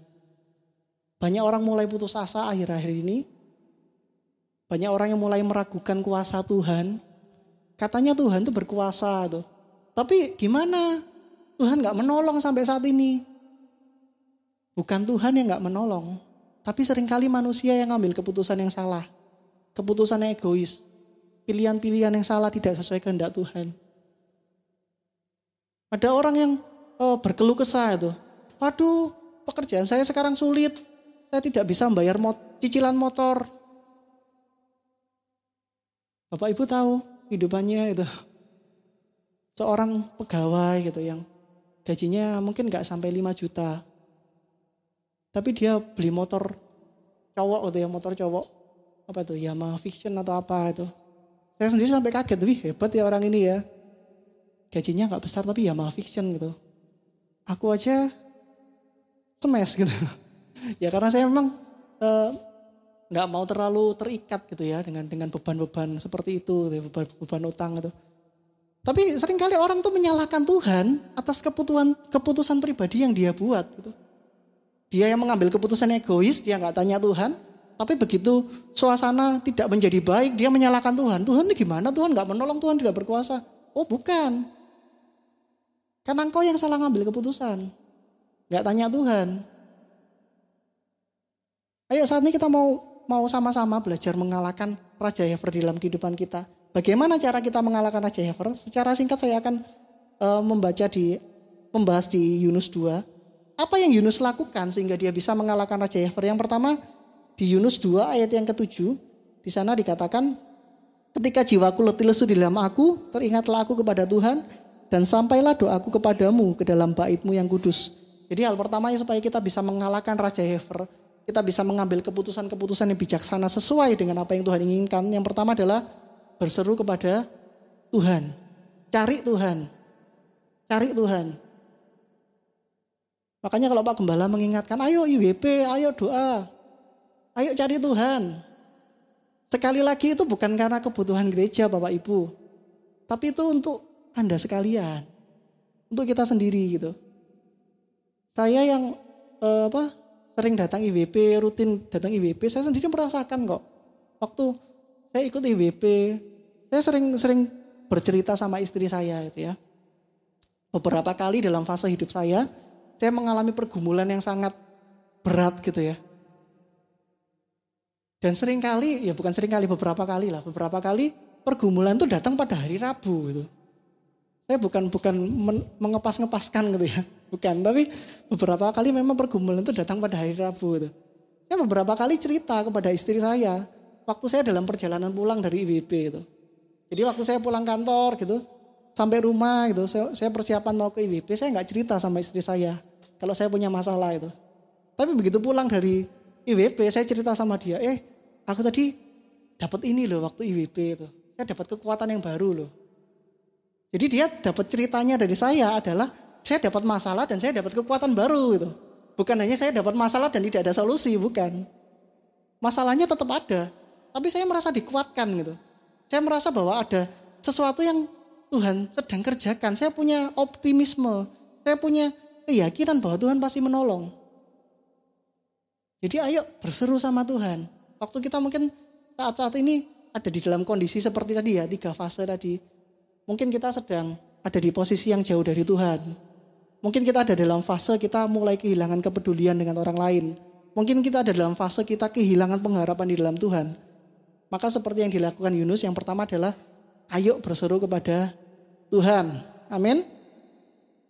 Banyak orang mulai putus asa akhir-akhir ini. Banyak orang yang mulai meragukan kuasa Tuhan. Katanya Tuhan itu berkuasa tuh. Tapi gimana? Tuhan gak menolong sampai saat ini. Bukan Tuhan yang gak menolong. Tapi seringkali manusia yang ngambil keputusan yang salah. Keputusan yang egois. Pilihan-pilihan yang salah tidak sesuai kehendak Tuhan. Ada orang yang berkeluh kesah itu. Waduh, pekerjaan saya sekarang sulit. Saya tidak bisa membayar cicilan motor. Bapak Ibu tahu hidupannya itu. Seorang pegawai gitu yang gajinya mungkin gak sampai 5 juta. Tapi dia beli motor cowok gitu ya, motor cowok. Apa itu, Yamaha Fiction atau apa itu. Saya sendiri sampai kaget, wih hebat ya orang ini ya. Gajinya gak besar tapi Yamaha Fiction gitu. aku aja smash gitu. Ya karena saya memang nggak mau terlalu terikat gitu ya dengan beban-beban seperti itu, beban utang gitu. Tapi seringkali orang tuh menyalahkan Tuhan atas keputusan pribadi yang dia buat gitu. Dia yang mengambil keputusan egois, dia nggak tanya Tuhan. Tapi begitu suasana tidak menjadi baik, dia menyalahkan Tuhan. Tuhan ini gimana? Tuhan nggak menolong, Tuhan tidak berkuasa. Oh bukan. Karena engkau yang salah ngambil keputusan. Nggak tanya Tuhan. Ayo saat ini kita mau sama-sama belajar mengalahkan Raja Hefer di dalam kehidupan kita. Bagaimana cara kita mengalahkan Raja Hefer? Secara singkat saya akan membahas di Yunus 2. Apa yang Yunus lakukan sehingga dia bisa mengalahkan Raja Hefer? Yang pertama di Yunus 2 ayat yang ke-7. Di sana dikatakan, ketika jiwaku letih lesu di dalam aku, teringatlah aku kepada Tuhan dan sampailah doaku kepadamu ke dalam bait-Mu yang kudus. Jadi hal pertamanya supaya kita bisa mengalahkan Raja Hefer, kita bisa mengambil keputusan-keputusan yang bijaksana sesuai dengan apa yang Tuhan inginkan. Yang pertama adalah berseru kepada Tuhan. Cari Tuhan. Cari Tuhan. Makanya kalau Pak Gembala mengingatkan, ayo IWP, ayo doa. Ayo cari Tuhan. Sekali lagi itu bukan karena kebutuhan gereja Bapak Ibu. Tapi itu untuk Anda sekalian. Untuk kita sendiri gitu. Saya yang sering datang IWP, rutin datang IWP, saya sendiri merasakan kok. Waktu saya ikut IWP, saya sering bercerita sama istri saya gitu ya. Beberapa kali dalam fase hidup saya mengalami pergumulan yang sangat berat gitu ya. Dan beberapa kali pergumulan itu datang pada hari Rabu gitu. Saya bukan mengepas-ngepaskan gitu ya. Bukan, tapi beberapa kali memang pergumulan itu datang pada hari Rabu gitu. Saya beberapa kali cerita kepada istri saya waktu saya dalam perjalanan pulang dari IWP itu. Jadi waktu saya pulang kantor gitu, sampai rumah gitu, saya persiapan mau ke IWP, saya nggak cerita sama istri saya kalau saya punya masalah itu. Tapi begitu pulang dari IWP, saya cerita sama dia, aku tadi dapat ini loh waktu IWP itu. Saya dapat kekuatan yang baru loh. Jadi dia dapat ceritanya dari saya adalah saya dapat masalah dan saya dapat kekuatan baru gitu. Bukan hanya saya dapat masalah dan tidak ada solusi, bukan. Masalahnya tetap ada, tapi saya merasa dikuatkan gitu. Saya merasa bahwa ada sesuatu yang Tuhan sedang kerjakan. Saya punya optimisme, saya punya keyakinan bahwa Tuhan pasti menolong. Jadi ayo berseru sama Tuhan. Waktu kita mungkin saat-saat ini ada di dalam kondisi seperti tadi ya, 3 fase tadi. Mungkin kita sedang ada di posisi yang jauh dari Tuhan. Mungkin kita ada dalam fase kita mulai kehilangan kepedulian dengan orang lain. Mungkin kita ada dalam fase kita kehilangan pengharapan di dalam Tuhan. Maka seperti yang dilakukan Yunus, yang pertama adalah ayo berseru kepada Tuhan. Amin.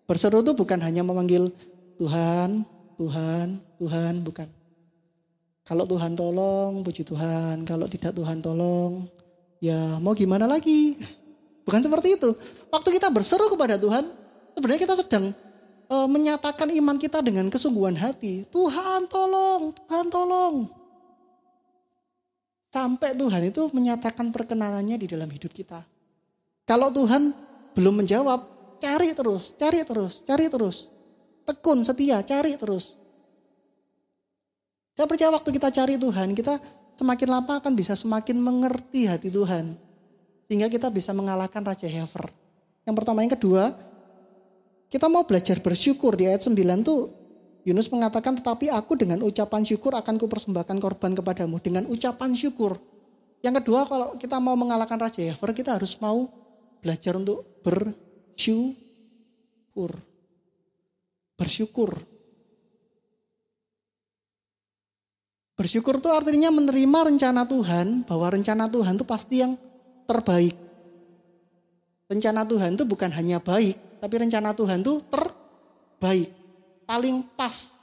Berseru itu bukan hanya memanggil Tuhan, Tuhan, Tuhan, bukan. Kalau Tuhan tolong, puji Tuhan. Kalau tidak Tuhan tolong, ya mau gimana lagi. Bukan seperti itu. Waktu kita berseru kepada Tuhan, sebenarnya kita sedang menyatakan iman kita dengan kesungguhan hati. Tuhan tolong, Tuhan tolong. Sampai Tuhan itu menyatakan perkenanannya di dalam hidup kita. Kalau Tuhan belum menjawab, cari terus, cari terus, cari terus. Tekun, setia, cari terus. Saya percaya waktu kita cari Tuhan, kita semakin lama akan bisa semakin mengerti hati Tuhan. Sehingga kita bisa mengalahkan Raja Hefer. Yang pertama, yang kedua, kita mau belajar bersyukur. Di ayat 9 tuh Yunus mengatakan, tetapi aku dengan ucapan syukur akan kupersembahkan korban kepadamu. Dengan ucapan syukur. Yang kedua, kalau kita mau mengalahkan Raja Hefer, kita harus mau belajar untuk bersyukur. Bersyukur. Bersyukur itu artinya menerima rencana Tuhan, bahwa rencana Tuhan itu pasti yang terbaik. Rencana Tuhan itu bukan hanya baik, tapi rencana Tuhan itu terbaik, paling pas.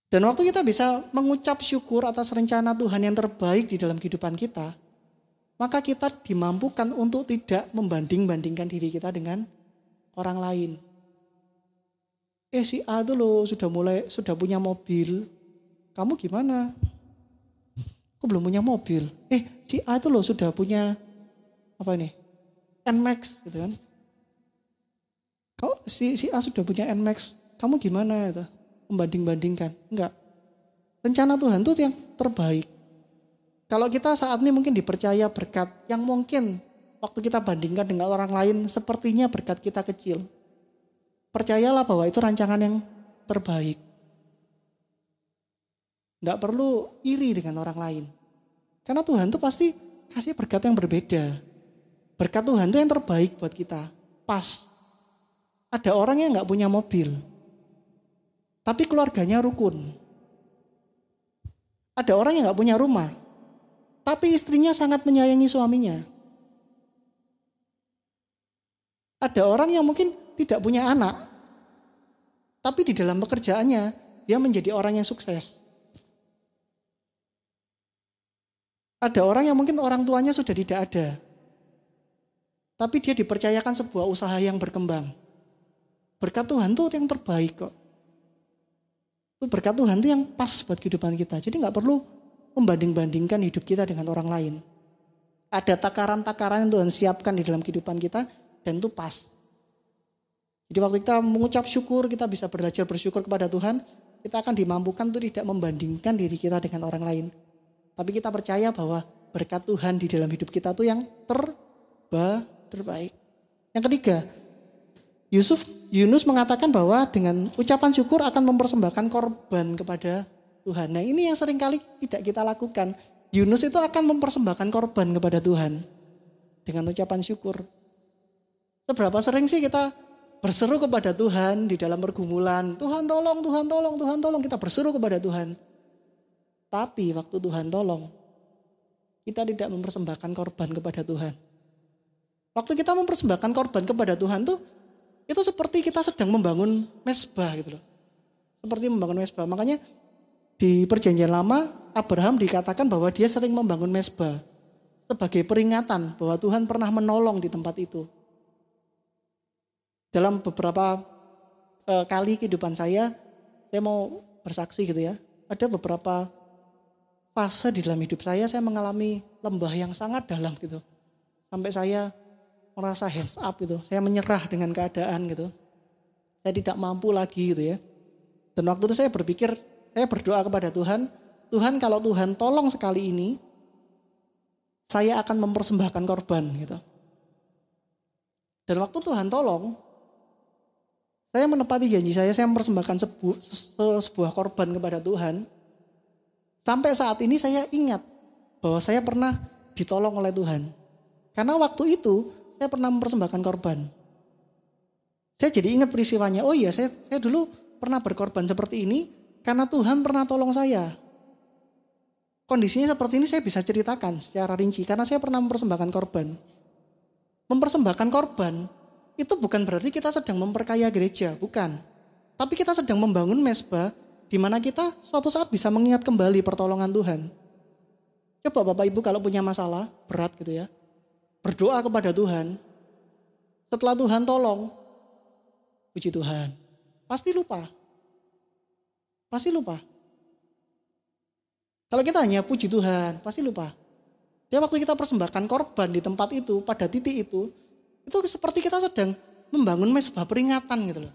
Dan waktu kita bisa mengucap syukur atas rencana Tuhan yang terbaik di dalam kehidupan kita, maka kita dimampukan untuk tidak membanding-bandingkan diri kita dengan orang lain. Si A itu loh sudah punya mobil, kamu gimana? Aku belum punya mobil. Si A itu loh sudah punya NMAX gitu kan. si A sudah punya Nmax, kamu gimana itu? Membanding-bandingkan. Enggak. Rencana Tuhan itu yang terbaik. Kalau kita saat ini mungkin dipercaya berkat yang mungkin waktu kita bandingkan dengan orang lain sepertinya berkat kita kecil. Percayalah bahwa itu rancangan yang terbaik. Tidak perlu iri dengan orang lain. Karena Tuhan itu pasti kasih berkat yang berbeda. Berkat Tuhan itu yang terbaik buat kita. Pas. Ada orang yang gak punya mobil. Tapi keluarganya rukun. Ada orang yang gak punya rumah. Tapi istrinya sangat menyayangi suaminya. Ada orang yang mungkin tidak punya anak. Tapi di dalam pekerjaannya, dia menjadi orang yang sukses. Ada orang yang mungkin orang tuanya sudah tidak ada. Tapi dia dipercayakan sebuah usaha yang berkembang. Berkat Tuhan itu yang terbaik kok. Itu berkat Tuhan itu yang pas buat kehidupan kita. Jadi gak perlu membanding-bandingkan hidup kita dengan orang lain. Ada takaran-takaran yang Tuhan siapkan di dalam kehidupan kita dan itu pas. Jadi waktu kita mengucap syukur, kita bisa belajar bersyukur kepada Tuhan, kita akan dimampukan untuk tidak membandingkan diri kita dengan orang lain. Tapi kita percaya bahwa berkat Tuhan di dalam hidup kita itu yang terbaik. Yang ketiga, Yunus mengatakan bahwa dengan ucapan syukur akan mempersembahkan korban kepada Tuhan. Nah ini yang seringkali tidak kita lakukan. Yunus itu akan mempersembahkan korban kepada Tuhan dengan ucapan syukur. Seberapa sering sih kita berseru kepada Tuhan di dalam pergumulan. Tuhan tolong, Tuhan tolong, Tuhan tolong. Kita berseru kepada Tuhan. Tapi waktu Tuhan tolong, kita tidak mempersembahkan korban kepada Tuhan. Waktu kita mempersembahkan korban kepada Tuhan tuh, itu seperti kita sedang membangun mezbah gitu loh. Seperti membangun mezbah. Makanya di perjanjian lama, Abraham dikatakan bahwa dia sering membangun mezbah. Sebagai peringatan bahwa Tuhan pernah menolong di tempat itu. Dalam beberapa kali kehidupan saya mau bersaksi gitu ya. Ada beberapa fase di dalam hidup saya mengalami lembah yang sangat dalam gitu. Sampai saya merasa hands up gitu. Saya menyerah dengan keadaan gitu. Saya tidak mampu lagi gitu ya. Dan waktu itu saya berpikir, saya berdoa kepada Tuhan. Tuhan kalau Tuhan tolong sekali ini, saya akan mempersembahkan korban gitu. Dan waktu Tuhan tolong, saya menepati janji saya mempersembahkan sebuah korban kepada Tuhan. Sampai saat ini saya ingat bahwa saya pernah ditolong oleh Tuhan. Karena waktu itu saya pernah mempersembahkan korban. Saya jadi ingat peristiwanya. Oh iya, saya dulu pernah berkorban seperti ini karena Tuhan pernah tolong saya. Kondisinya seperti ini saya bisa ceritakan secara rinci karena saya pernah mempersembahkan korban. Mempersembahkan korban itu bukan berarti kita sedang memperkaya gereja, bukan. Tapi kita sedang membangun mezbah di mana kita suatu saat bisa mengingat kembali pertolongan Tuhan. Coba Bapak Ibu kalau punya masalah berat gitu ya, berdoa kepada Tuhan. Setelah Tuhan tolong, puji Tuhan. Pasti lupa. Kalau kita hanya puji Tuhan, pasti lupa. Ya waktu kita persembahkan korban di tempat itu, pada titik itu seperti kita sedang membangun mezbah peringatan gitu loh.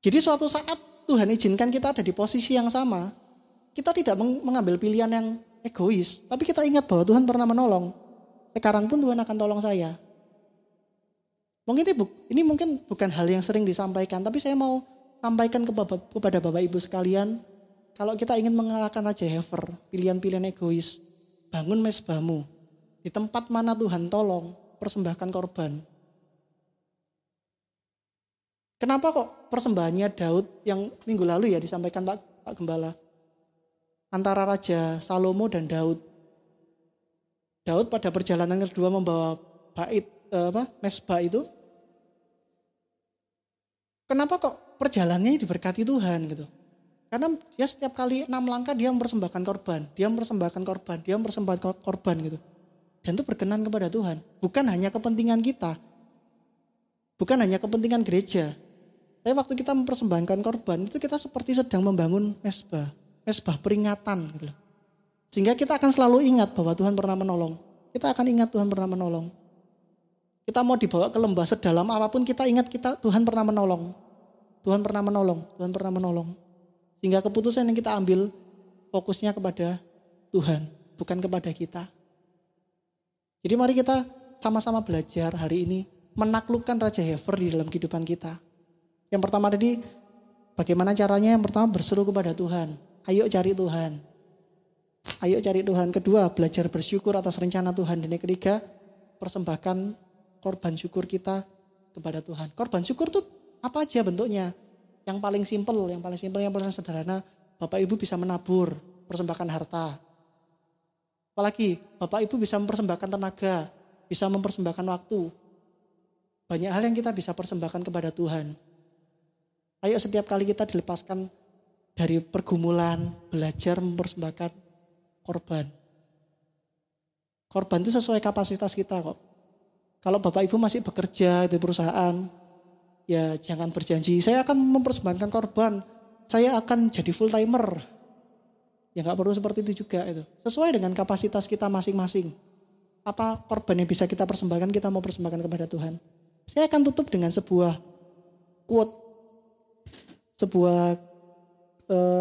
Jadi suatu saat Tuhan izinkan kita ada di posisi yang sama. Kita tidak mengambil pilihan yang egois, tapi kita ingat bahwa Tuhan pernah menolong. Sekarang pun Tuhan akan tolong saya. Mungkin ini mungkin bukan hal yang sering disampaikan, tapi saya mau sampaikan kepada Bapak Ibu sekalian, kalau kita ingin mengalahkan Raja Hefer, pilihan-pilihan egois, bangun mezbahmu. Di tempat mana Tuhan tolong, persembahkan korban. Kenapa kok persembahannya Daud yang minggu lalu ya disampaikan Pak Gembala? Antara Raja Salomo dan Daud. Daud pada perjalanan kedua membawa mezbah itu. Kenapa kok perjalanannya diberkati Tuhan gitu? Karena dia setiap kali 6 langkah dia mempersembahkan korban gitu. Dan itu berkenan kepada Tuhan. Bukan hanya kepentingan kita. Bukan hanya kepentingan gereja. Tapi waktu kita mempersembahkan korban itu kita seperti sedang membangun mezbah. Mezbah peringatan gitu loh. Sehingga kita akan selalu ingat bahwa Tuhan pernah menolong. Kita akan ingat Tuhan pernah menolong. Kita mau dibawa ke lembah sedalam apapun, kita ingat Tuhan pernah menolong. Tuhan pernah menolong, Tuhan pernah menolong. Sehingga keputusan yang kita ambil fokusnya kepada Tuhan, bukan kepada kita. Jadi mari kita sama-sama belajar hari ini menaklukkan Raja Hefer di dalam kehidupan kita. Yang pertama tadi, bagaimana caranya? Yang pertama berseru kepada Tuhan. Ayo cari Tuhan. Ayo cari Tuhan. Kedua, belajar bersyukur atas rencana Tuhan. Dan yang ketiga, persembahkan korban syukur kita kepada Tuhan. Korban syukur itu apa aja bentuknya? Yang paling simpel, yang paling sederhana, Bapak Ibu bisa menabur, persembahkan harta. Apalagi Bapak Ibu bisa mempersembahkan tenaga, bisa mempersembahkan waktu. Banyak hal yang kita bisa persembahkan kepada Tuhan. Ayo setiap kali kita dilepaskan dari pergumulan, belajar mempersembahkan korban. Korban itu sesuai kapasitas kita kok. Kalau Bapak Ibu masih bekerja di perusahaan, ya jangan berjanji, saya akan mempersembahkan korban, saya akan jadi full timer. Ya gak perlu seperti itu juga itu. Sesuai dengan kapasitas kita masing-masing. Apa korban yang bisa kita persembahkan, kita mau persembahkan kepada Tuhan. Saya akan tutup dengan sebuah quote, sebuah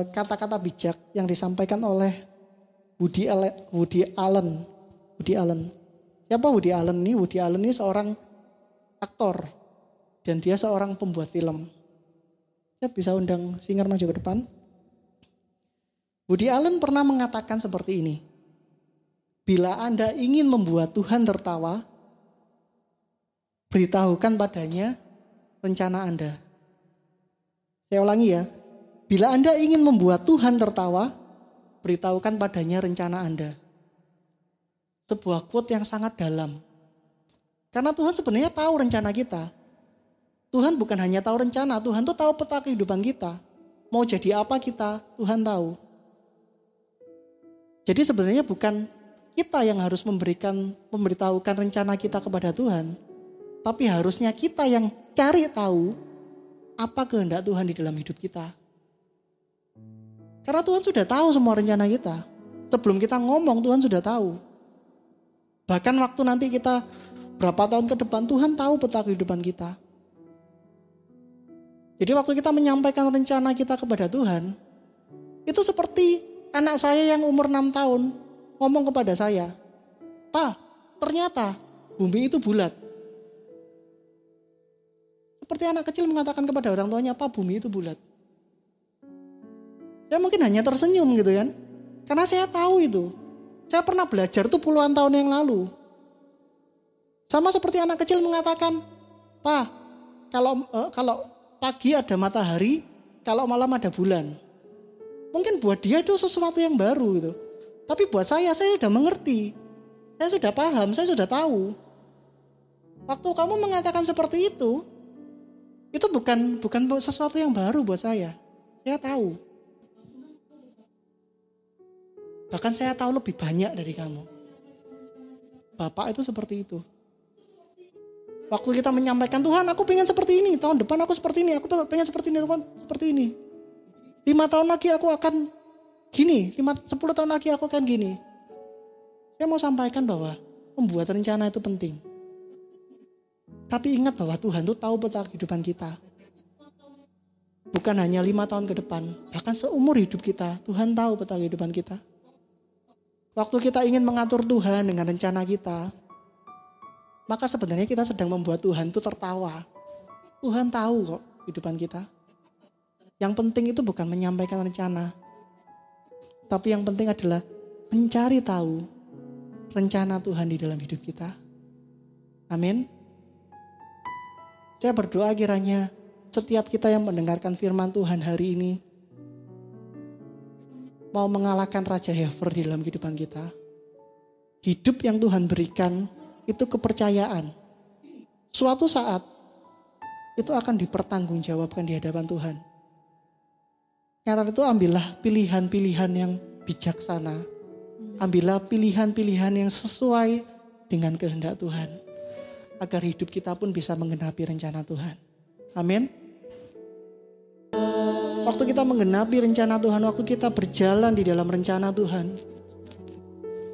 kata-kata bijak yang disampaikan oleh Woody Allen. Siapa Woody Allen ini? Woody Allen ini seorang aktor dan dia seorang pembuat film. Saya bisa undang singer maju ke depan. Woody Allen pernah mengatakan seperti ini. Bila Anda ingin membuat Tuhan tertawa, beritahukan padanya rencana Anda. Saya ulangi ya. Bila Anda ingin membuat Tuhan tertawa, beritahukan padanya rencana Anda. Sebuah quote yang sangat dalam. Karena Tuhan sebenarnya tahu rencana kita. Tuhan bukan hanya tahu rencana, Tuhan tuh tahu peta kehidupan kita. Mau jadi apa kita, Tuhan tahu. Jadi sebenarnya bukan kita yang harus memberitahukan rencana kita kepada Tuhan. Tapi harusnya kita yang cari tahu apa kehendak Tuhan di dalam hidup kita. Karena Tuhan sudah tahu semua rencana kita. Sebelum kita ngomong, Tuhan sudah tahu. Bahkan waktu nanti kita berapa tahun ke depan, Tuhan tahu peta kehidupan kita. Jadi waktu kita menyampaikan rencana kita kepada Tuhan, itu seperti anak saya yang umur 6 tahun ngomong kepada saya, "Pa, ternyata bumi itu bulat." Seperti anak kecil mengatakan kepada orang tuanya, "Pa, bumi itu bulat." Saya mungkin hanya tersenyum gitu kan. Karena saya tahu itu. Saya pernah belajar itu puluhan tahun yang lalu. Sama seperti anak kecil mengatakan, "Pa, kalau pagi ada matahari, kalau malam ada bulan." Mungkin buat dia itu sesuatu yang baru gitu. Tapi buat saya sudah mengerti. Saya sudah paham, saya sudah tahu. Waktu kamu mengatakan seperti itu bukan sesuatu yang baru buat saya. Saya tahu. Bahkan saya tahu lebih banyak dari kamu. Bapak itu seperti itu. Waktu kita menyampaikan, Tuhan aku pengen seperti ini, tahun depan aku seperti ini, aku pengen seperti ini, Tuhan seperti ini. 5 tahun lagi aku akan gini, 10 tahun lagi aku akan gini. Saya mau sampaikan bahwa membuat rencana itu penting. Tapi ingat bahwa Tuhan itu tahu peta kehidupan kita. Bukan hanya 5 tahun ke depan, bahkan seumur hidup kita, Tuhan tahu peta kehidupan kita. Waktu kita ingin mengatur Tuhan dengan rencana kita, maka sebenarnya kita sedang membuat Tuhan itu tertawa. Tuhan tahu kok kehidupan kita. Yang penting itu bukan menyampaikan rencana, tapi yang penting adalah mencari tahu rencana Tuhan di dalam hidup kita. Amin. Saya berdoa kiranya setiap kita yang mendengarkan firman Tuhan hari ini mau mengalahkan Raja Hefer di dalam kehidupan kita. Hidup yang Tuhan berikan itu kepercayaan. Suatu saat itu akan dipertanggungjawabkan di hadapan Tuhan. Karena itu ambillah pilihan-pilihan yang bijaksana. Ambillah pilihan-pilihan yang sesuai dengan kehendak Tuhan. Agar hidup kita pun bisa menggenapi rencana Tuhan. Amin. Waktu kita menggenapi rencana Tuhan, waktu kita berjalan di dalam rencana Tuhan.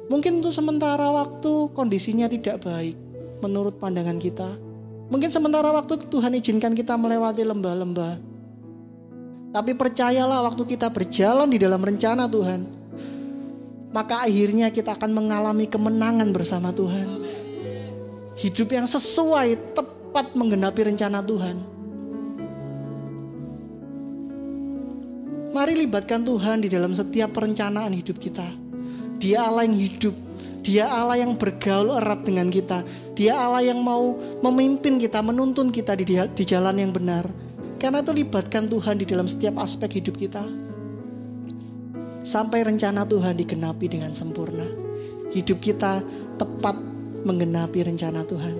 Mungkin untuk sementara waktu kondisinya tidak baik. menurut pandangan kita. Mungkin sementara waktu Tuhan izinkan kita melewati lembah-lembah. Tapi percayalah waktu kita berjalan di dalam rencana Tuhan, maka akhirnya kita akan mengalami kemenangan bersama Tuhan. Hidup yang sesuai, tepat menggenapi rencana Tuhan. Mari libatkan Tuhan di dalam setiap perencanaan hidup kita. Dia Allah yang hidup. Dia Allah yang bergaul erat dengan kita. Dia Allah yang mau memimpin kita, menuntun kita di jalan yang benar. Karena itu libatkan Tuhan di dalam setiap aspek hidup kita. Sampai rencana Tuhan digenapi dengan sempurna. Hidup kita tepat menggenapi rencana Tuhan.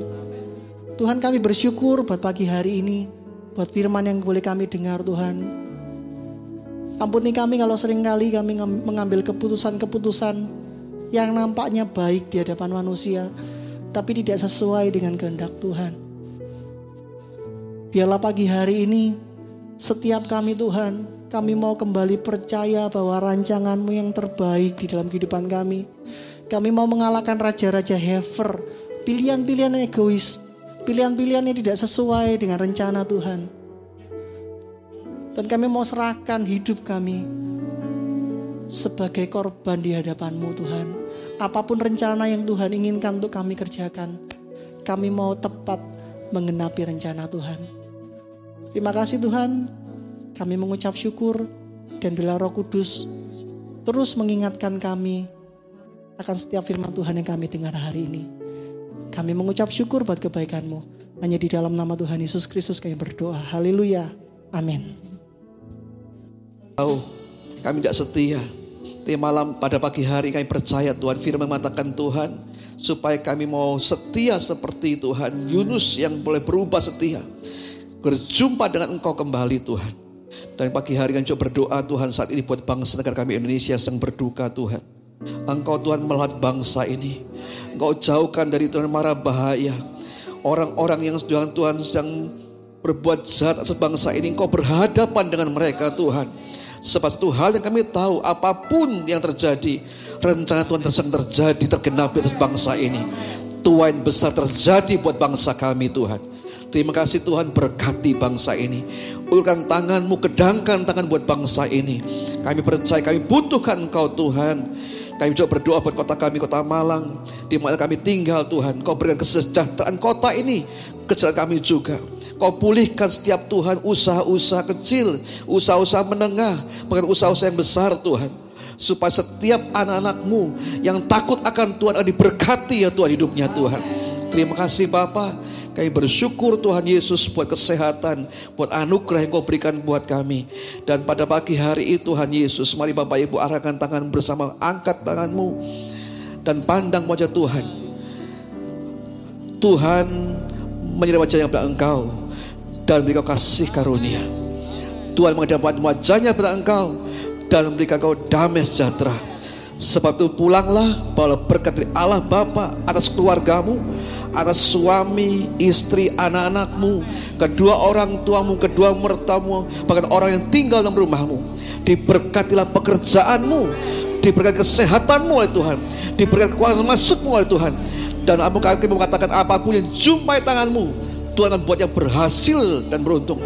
Tuhan, kami bersyukur buat pagi hari ini. Buat firman yang boleh kami dengar Tuhan. Ampuni kami kalau seringkali kami mengambil keputusan-keputusan yang nampaknya baik di hadapan manusia, tapi tidak sesuai dengan kehendak Tuhan. Biarlah pagi hari ini, setiap kami Tuhan, kami mau kembali percaya bahwa rancangan-Mu yang terbaik di dalam kehidupan kami. Kami mau mengalahkan raja-raja heifer, pilihan-pilihan egois, pilihan-pilihan yang tidak sesuai dengan rencana Tuhan. Dan kami mau serahkan hidup kami sebagai korban di hadapan-Mu Tuhan. Apapun rencana yang Tuhan inginkan untuk kami kerjakan, kami mau tepat menggenapi rencana Tuhan. Terima kasih Tuhan, kami mengucap syukur dan bila Roh Kudus terus mengingatkan kami akan setiap firman Tuhan yang kami dengar hari ini. Kami mengucap syukur buat kebaikan-Mu. Hanya di dalam nama Tuhan Yesus Kristus kami berdoa. Haleluya. Amin. Kami tidak setia. Tapi malam pada pagi hari kami percaya Tuhan firman mengatakan Tuhan, supaya kami mau setia seperti Tuhan Yunus yang boleh berubah setia, berjumpa dengan Engkau kembali Tuhan. Dan pagi hari kami coba berdoa Tuhan saat ini buat bangsa negara kami Indonesia yang berduka Tuhan. Engkau Tuhan melihat bangsa ini, Engkau jauhkan dari Tuhan mara bahaya. Orang-orang yang Tuhan yang berbuat jahat atas bangsa ini, Engkau berhadapan dengan mereka Tuhan. Sebab satu hal yang kami tahu, apapun yang terjadi, rencana Tuhan sedang terjadi, tergenapi atas bangsa ini. Tuhan besar terjadi buat bangsa kami Tuhan. Terima kasih Tuhan, berkati bangsa ini. Ulurkan tangan-Mu, kedangkan tangan buat bangsa ini. Kami percaya, kami butuhkan Engkau Tuhan. Kami juga berdoa buat kota kami, kota Malang, di mana kami tinggal Tuhan. Kau berikan kesejahteraan kota ini, kesejahteraan kami juga. Kau pulihkan setiap Tuhan usaha-usaha kecil, usaha-usaha menengah, bahkan usaha-usaha yang besar Tuhan. Supaya setiap anak-anak-Mu yang takut akan Tuhan diberkati ya Tuhan hidupnya Tuhan. Terima kasih Bapa. Kami bersyukur Tuhan Yesus buat kesehatan, buat anugerah yang Kau berikan buat kami. Dan pada pagi hari itu Tuhan Yesus, mari Bapak Ibu arahkan tangan bersama, angkat tanganmu dan pandang wajah Tuhan. Tuhan menyerah wajahnya pada Engkau dan berikan kasih karunia. Tuhan menghadapkan wajahnya pada Engkau dan memberikan Engkau damai sejahtera. Sebab itu pulanglah, bawa berkat dari Allah Bapa atas keluargamu, atas suami, istri, anak-anakmu, kedua orang tuamu, kedua mertuamu, bahkan orang yang tinggal dalam rumahmu. Diberkatilah pekerjaanmu, diberkati kesehatanmu oleh Tuhan, diberkati kuasa masukmu oleh Tuhan. Dan kami mengatakan apapun yang jumpai tanganmu, Tuhan akan buat yang berhasil dan beruntung.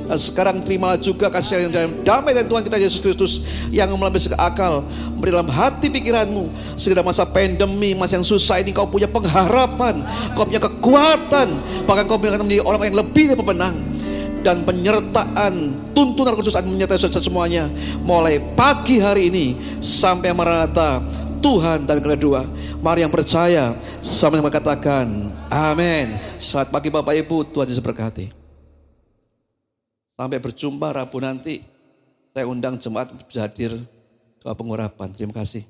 Dan sekarang terimalah juga kasih yang damai dari Tuhan kita Yesus Kristus yang melampaui segala akal, beri dalam hati pikiranmu. Segala masa pandemi, masa yang susah ini kau punya pengharapan, kau punya kekuatan, bahkan kau akan menjadi orang yang lebih dari pemenang. Dan penyertaan tuntunan khusus akan menyertai semuanya mulai pagi hari ini sampai Maranatha Tuhan dan kedua. Mari yang percaya sama-sama katakan amin. Selamat pagi Bapak Ibu, Tuhan Yesus berkati. Sampai berjumpa Rabu nanti. Saya undang jemaat bisa hadir doa pengurapan. Terima kasih.